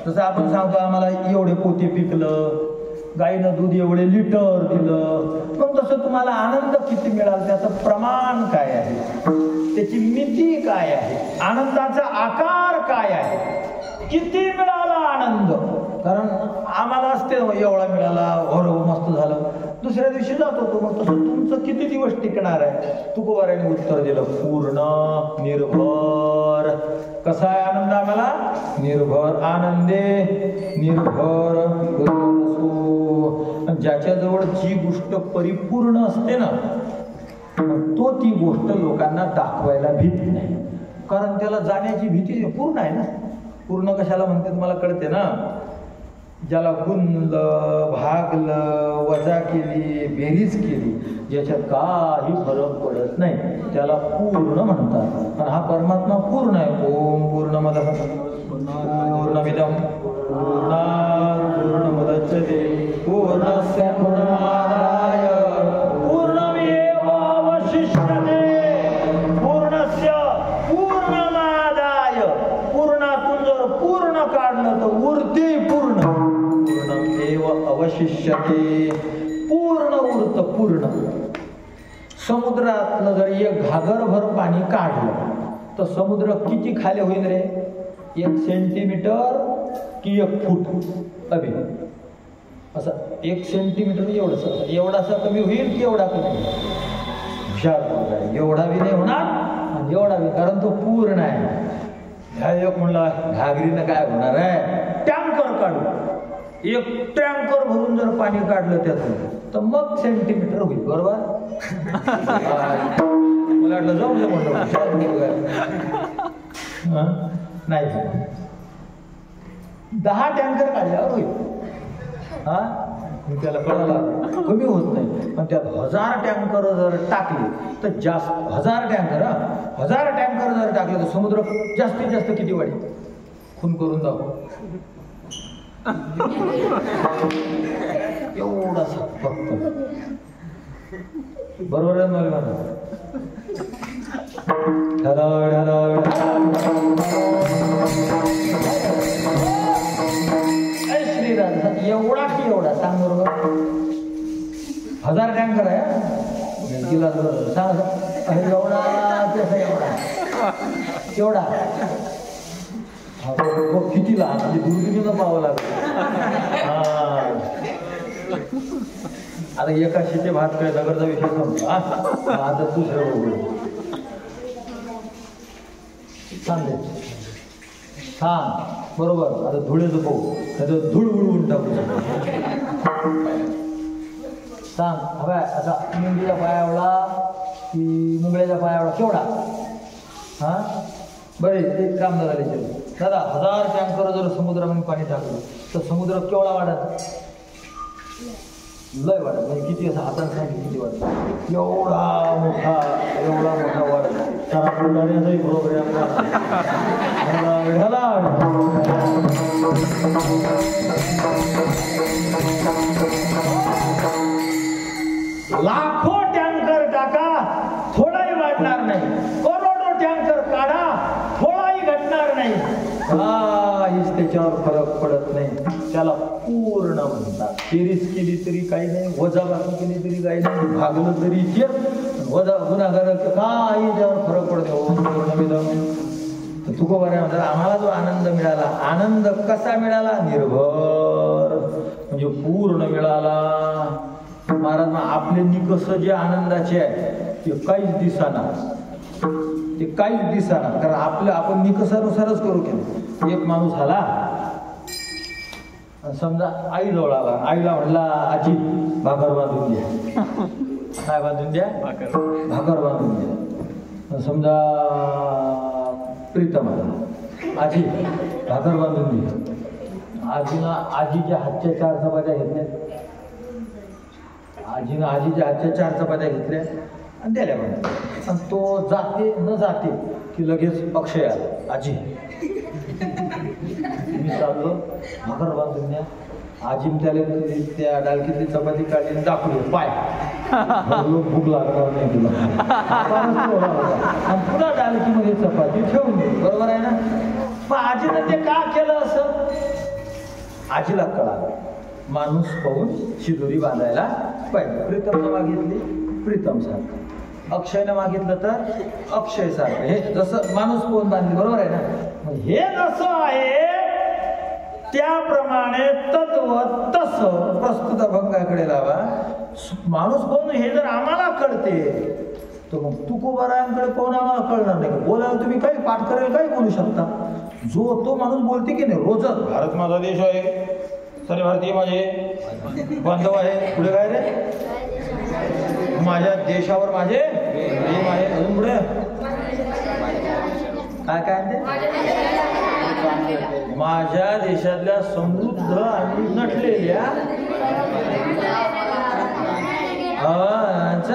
जसं आपण सांगतो आम्हाला एवढे पोते पिकलं, गाईनं दूध एवढे लिटर दिलं, मग तसं तुम्हाला आनंद किती मिळाला त्याचं प्रमाण काय आहे, त्याची मिती काय आहे, आनंदाचा आकार काय आहे, किती मिळाला आनंद. कारण आम्हाला असते एवढा मिळाला, हो मस्त झालं, दुसऱ्या दिवशी जातो तो. मग तसं तुमचं किती दिवस टिकणार आहे? तुकोबाराने उत्तर दिलं, पूर्ण निर्भर. कसा आहे आनंद आम्हाला? निर्भर. आनंदे निर्भर. ज्याच्याजवळ जी गोष्ट परिपूर्ण असते ना, तो ती गोष्ट लोकांना दाखवायला भीती नाही. कारण त्याला जाण्याची भीती पूर्ण आहे ना. पूर्ण कशाला म्हणते तुम्हाला कळते ना? ज्याला गुणलं, भागलं, वजा केली, बेरीज केली, ज्याच्यात काही फरक पडत नाही, त्याला पूर्ण म्हणतात. आणि हा परमात्मा पूर्ण आहे. ओम पूर्णमद पूर्णमिदं पूर्णात् पूर्णमुदच्यते पूर्णस्य पूर्णमादाय पूर्णमेवावशिष्यते पूर्णस्य पूर्णमादाय. पूर्णातून जर पूर्ण काढलं तर उरते पूर्ण. अवशिष्यते. पूर्ण उरत पूर्ण. समुद्रातलं जर एक घागरभर पाणी काढलं तर समुद्र किती खाली होईल रे? 1 सेंटीमीटर की 1 फूट? अभि असं 1 सेंटीमीटर एवढासा कमी होईल की एवढा कमी? हुशार. एवढा बी नाही होणार आणि एवढा बी, कारण तो पूर्ण आहे. ह्या एक म्हणला घागरीनं काय होणार आहे? टँकर काढू. 1 टँकर भरून जर पाणी काढलं त्यातून तर मग सेंटीमीटर होईल. बरोबर? मला वाटलं जाऊ दे म्हणलं नाही. 10 टँकर काढल्यावर होईल. हा, त्याला कळायला कमी होत नाही. पण त्यात 1000 टँकर जर टाकले तर जास्त. 1000 टँकर 1000 टँकर जर टाकले तर समुद्र जास्तीत जास्त किती वाढेल? खून करून दाखव. एवढासा फक्त. बरोबर आहे मला? श्रीराम एवढा की एवढा सांग बरोबर? 1000 टँकर आहे. तिला सांग एवढा त्याचा एवढा किती लहान, म्हणजे दुर्बिणीनं पाहावं लागलं. आता एकाशीचे भात काय नगरचा विषय संपतो. आता दुसरं सांग बरोबर. आता धुळेचं पाहू, धूळ उडवून टाकू. सांग हवा आता मेंढीच्या पायावळा की मुंगळ्याच्या पायावळा केवढा? हां बरे एक काम झाले दादा 1000 टँकर जर समुद्रामध्ये पाणी टाकलं तर समुद्र केवढा वाढत? लय वाढत. म्हणजे किती असं हाताने सांगितलं किती वाढत? एवढा मोठा वाढत. तर आपण जाण्याचाही प्रोग्राम लाखो टँकर टाका थोडाही वाढणार नाही. करोडो टँकर काढा थोडाही घटणार नाही. काहीच त्याच्यावर फरक पडत नाही. त्याला पूर्ण म्हणतात. बेरीज केली तरी काही नाही, वजाबाकी केली तरी काही नाही, भागलं तरी तेच, वजा गुन्हागार काही त्यावर फरक पडतो. तुकोबाराय म्हणतात आम्हाला जो आनंद मिळाला, आनंद कसा मिळाला? निर्भर म्हणजे पूर्ण मिळाला. महाराज आपले निकष जे आनंदाचे आहे ते काहीच दिसाना, ते काहीच दिसाना. कारण आपण निकषानुसारच करू केलं. एक माणूस आला समजा आईजवळ आला, आईला म्हणला आजी भाकर बांधून द्या. काय बांधून द्या? भाकर बांधून द्या. समजा प्रीतम आला, आजी भाकर बांधून द्या. आजीच्या हातच्या 4 चपात्या घेतल्या. आजीनं आजीच्या हातच्या 4 चपात्या घेतल्या आणि द्यायला म्हणतात. आणि तो जाते न जाते की लगेच अक्षय आला, आजी मी चाललो भाकर बांधून द्या. आजीम त्याला त्या डालकीतली चपाती काढली दाखवली पाय भूक लागणार नाही तुला. आणि पुन्हा डालकीमध्ये चपाती ठेवून दे. बरोबर आहे ना? मग आजीनं ते का केलं असं? आजीला कळालं माणूस पाहून शिदोरी बांधायला पाहिजे. प्रीतमनं मागितली प्रीतम सारखं, अक्षयनं मागितलं तर अक्षय सारखं. हे जसं माणूस पाहून बांधली. बरोबर आहे ना? मग हे जसं आहे त्याप्रमाणे तत्व तसं प्रस्तुत अभंगाकडे लावा. माणूस पाहून हे जर आम्हाला कळते तर मग तुकोबारायांकडे पाहून आम्हाला कळणार नाही. बोलायला तुम्ही काही पाठ करेल काही बोलू शकता. जो तो माणूस बोलते की नाही रोजच भारत माझा देश आहे, सर्व भारतीय माझे बांधव आहे, पुढे काय रे माझ्या देशावर माझे प्रेम आहे. अजून पुढे काय काय ते माझ्या देशातल्या समृद्ध आणि नटलेल्या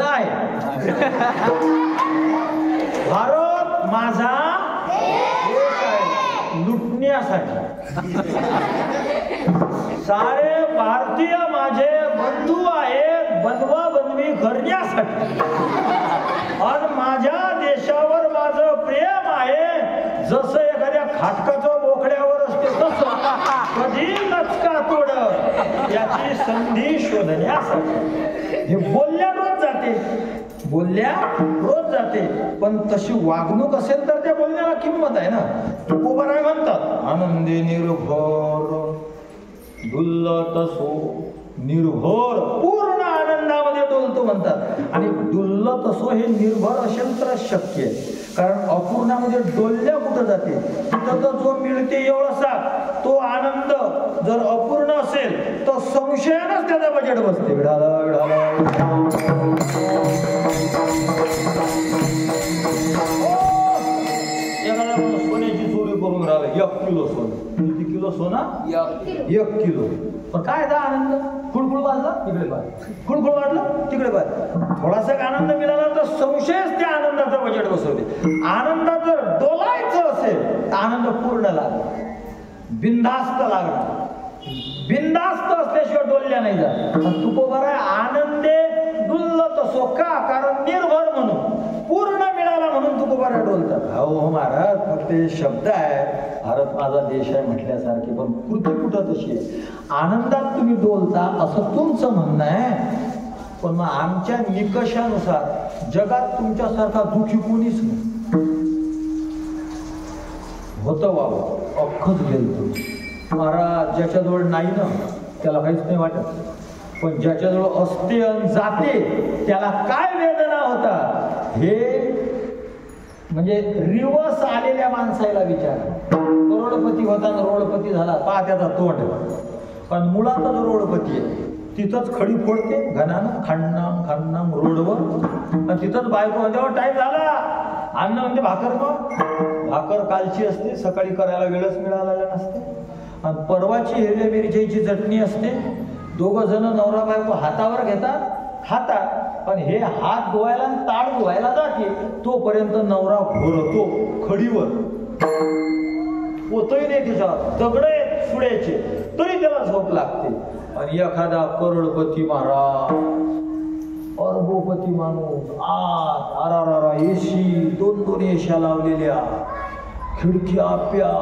आहे. भारत माझा देश आहे लुटण्यासाठी. सारे भारतीय माझे बंधू आहेत बनवा बनवी करण्यासाठी. आणि माझ्या देशावर माझं प्रेम आहे जसं एखाद्या खाटकाचं बोकड्यावर असते तसं कधी नचका तोड याची संधी शोधण्यासाठी. हे बोलल्या रोज जाते, बोलल्या रोज जाते. पण तशी वागणूक असेल तर त्या बोलण्याला किंमत आहे ना. तुकोबाराय म्हणतात आनंदी निर्भर डुल्लतसो निर्भर पूर्ण आनंदामध्ये डोलतो म्हणतात. आणि डुल्लतसो हे निर्भर असेल तर शक्य आहे. कारण अपूर्णामध्ये डोलल्या कुठं जाते तिथं तर जो मिळते एवढासा तो आनंद जर अपूर्ण असेल तर संशयानंच त्याचा बजेट बसते. विढाला विढाला एखादा सोन्याची चोरी करून राहिला 1 किलो सोनं. किती किलो सोना? 1 किलो. पण काय था आनंद? खुळखुळ वाजला तिकडे पाय, खुळखुळ वाढलं तिकडे पाय. थोडासा आनंद मिळाला तर संशयच त्या आनंदाचं बजेट बसवते. आनंदात जर डोलायचं असेल तर आनंद पूर्ण लागला, बिनधास्त लागला. बिनधास्त असल्याशिवाय डोलल्या नाही जात. तुकोबाराय आनंदे डुल्लतसो का? कारण निर्भर म्हणून पूर्ण मिळाला म्हणून तुकोबाराय डोलतात. हो महाराज फक्त शब्द आहे भारत माझा देश आहे म्हटल्यासारखे, पण कृती कुठं तशी आहे. आनंदात तुम्ही डोलता असं तुमचं म्हणणं आहे. पण मग आमच्या निकषानुसार जगात तुमच्यासारखा दुःखी कोणीच नाही. होतं व्हावं अख्खच गेलं. महाराज ज्याच्याजवळ नाही ना त्याला काहीच नाही वाटत, पण ज्याच्याजवळ असते आणि जाते त्याला काय वेदना होता हे म्हणजे रिवर्स आलेल्या माणसाला विचार. करोडपती होता रोडपती झाला पहा त्याचा तोंड, पण मुळातच रोडपती आहे. तिथंच खडी फोडते घनानं खांडणाम रोडवर, आणि तिथंच बायको म्हणते टाईम झाला, अन्न म्हणजे भाकर. मग भाकर कालची असते, सकाळी करायला वेळच मिळालेला नसते. आणि परवाची हिरव्या मिरच्याची चटणी असते. दोघं जण नवरा बायको हातावर घेतात, खातात. पण हे हात धुवायला आणि ताट धुवायला जाते तोपर्यंत नवरा घोरतो खडीवर, पोतही नाही त्याच्यावर, दगड आहेत सुड्याचे, तरी त्याला झोप लागते. आणि एखादा करोडपती महाराज, अरबोपती माणूस, आरारारा एसी, 2 एश्या लावलेल्या, खिडक्या प्या,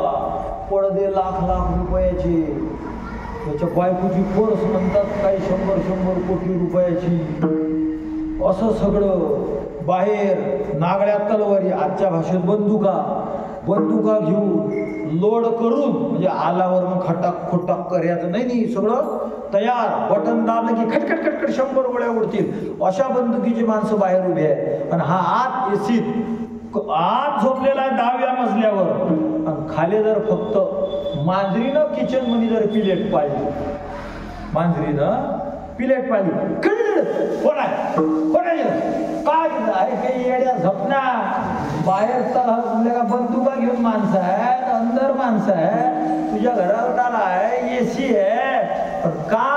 पडदे लाख रुपयाचे, त्याच्या बायकोची फोर्स म्हणतात काही 100 कोटी रुपयाची. असं सगळं बाहेर नागड्या तलवारी, आजच्या भाषेत बंदुका घेऊन लोड करून, म्हणजे आलावर मग खटाक खोटाक करायचं नाही, सगळं तयार. बटन दाबलं की खटखट 100 गोळ्या उडतील. अशा बंदुकीची माणसं बाहेर उभी आहे. आणि हा आत एसीत आत झोपलेला आहे 10व्या मजल्यावर. आणि खाली जर फक्त मांजरीनं किचन मध्ये जर पिलेट पाहिली, कोण आहे काय अरे काही येड्या झपना, बाहेर का बंदुका घेऊन माणसं आहे, अंदर माणसं आहे, तुझ्या घरावर आला आहे, एसी आहे. का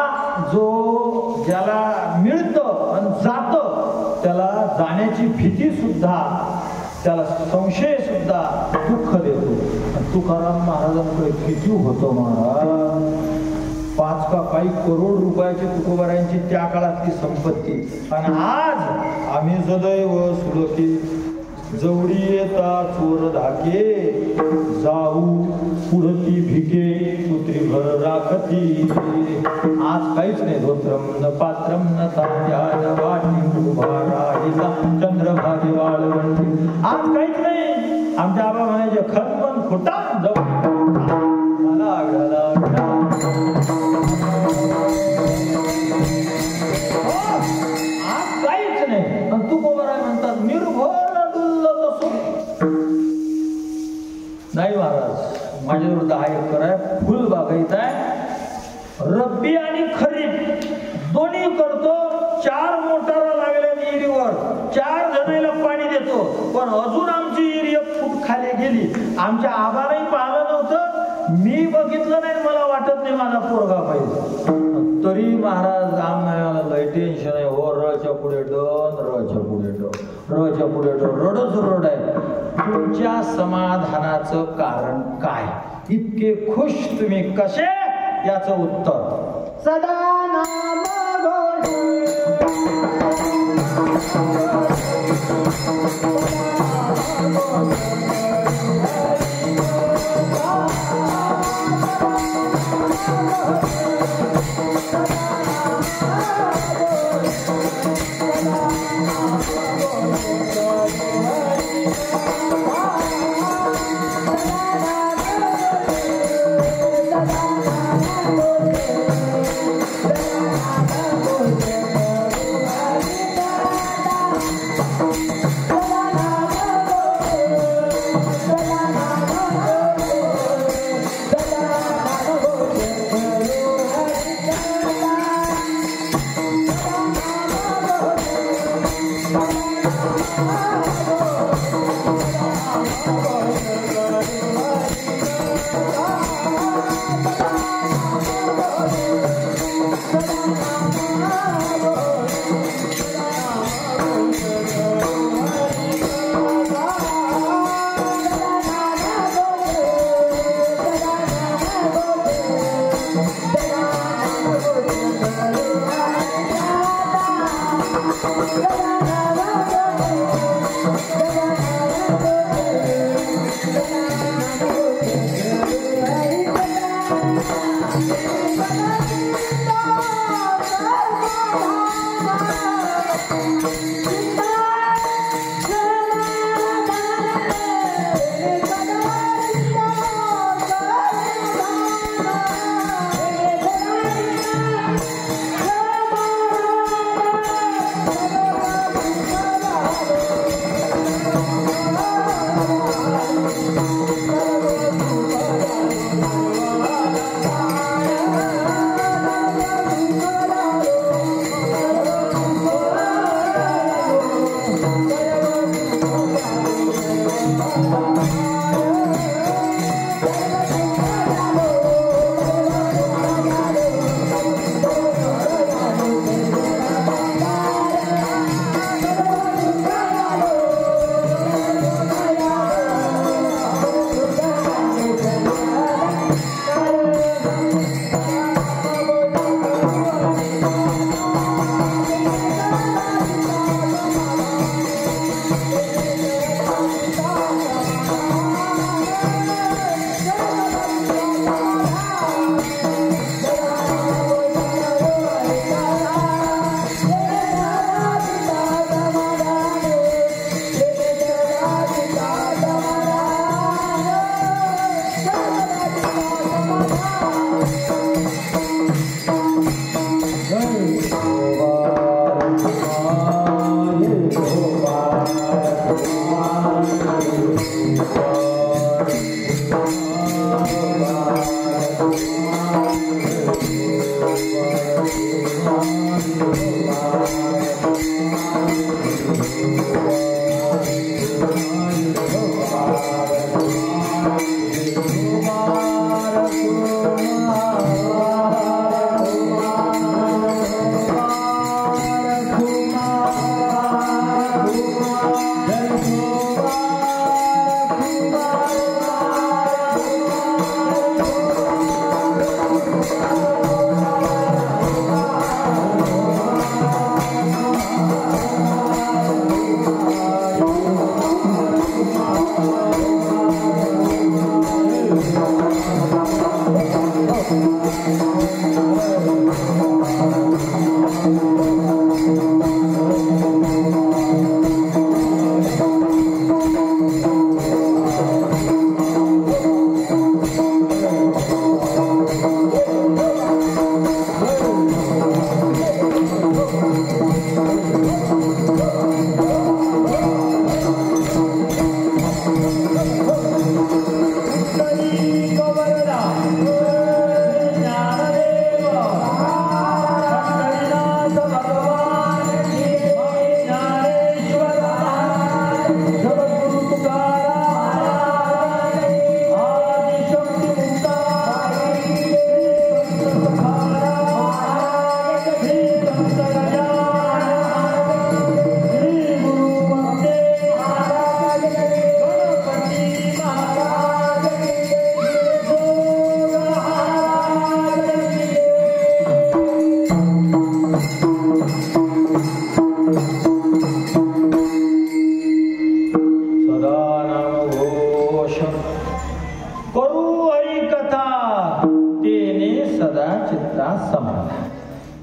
जो ज्याला मिळतं आणि जातं त्याला जाण्याची भीती सुद्धा, त्याला संशय सुद्धा दुःख देतो. तुकाराम महाराजांकडे किती होतं महाराज, 5 का काही करोड रुपयाची तुकोबारायांची त्या काळातली संपत्ती. आणि आज आम्ही सदैव सुलकी जवळी येता चोर धाके, जाऊ पुढती भिके पुत्रीभर राखती. आज काहीच नाही, धोत्रम न पात्रम न तात्या न वाटी उभा राहिला चंद्रभागी वाळवंटी. आज काहीच नाही. आमच्या आबा म्हणायचे खतपण खोटा जाऊ मला आढळला. आज काहीच नाही. आणि तू कोबरा म्हणतात निर्भर नाही महाराज. माझ्या विरुद्ध हा एकर आहे, फुल बागायत आहे, रब्बी आणि खरीप दोन्ही करतो. 4 मोटारा लागल्या विहिरीवर, 4 जणांना पाणी देतो. पण अजून आमची विहीर 1 फूट खाली गेली. आमच्या आबालाही पाहिलं नव्हतं, मी बघितलं नाही, मला वाटत नाही माझा पोरगा पाहिजे. तरी महाराज आम्हाला लय टेन्शन आहे. हो रच्या पुढे डन, रच्या पुढे डन, रच्या पुढे डन, रडच रड आहे. तुमच्या समाधानाचं कारण काय? इतके खुश तुम्ही कसे? याचं उत्तर सदा नाम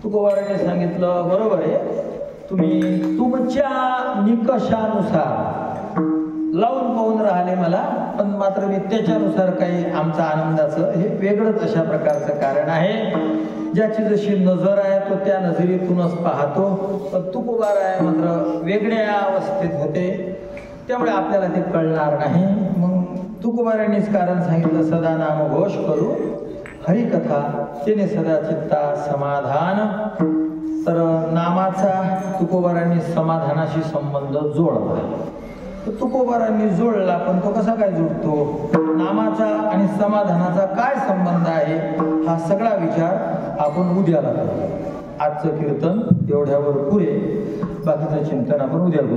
तुकोबाराने सांगितलं बरोबर आहे, तुम्ही तुमच्या निकषानुसार लावून पाहून राहिले मला, पण मात्र मी त्याच्यानुसार काही आमचा आनंदाचं हे वेगळंच अशा प्रकारचं कारण आहे. ज्याची जशी नजर आहे तो त्या नजरेतूनच पाहतो, पण तुकोबार आहे मात्र वेगळ्या अवस्थेत होते, त्यामुळे आपल्याला ते कळणार नाही. मग तुकोबारांनीच कारण सांगितलं, सदा नामघोष करू हरिकथा तिने सदा चित्ता समाधान. तर नामाचा तुकोबारांनी समाधानाशी संबंध जोडला. तर तुकोबारांनी जोडला, पण तो कसा काय जोडतो, नामाचा आणि समाधानाचा काय संबंध आहे, हा सगळा विचार आपण उद्याला करू. आजचं कीर्तन एवढ्यावर पुरे, बाकीचं चिंतन आपण उद्या करू.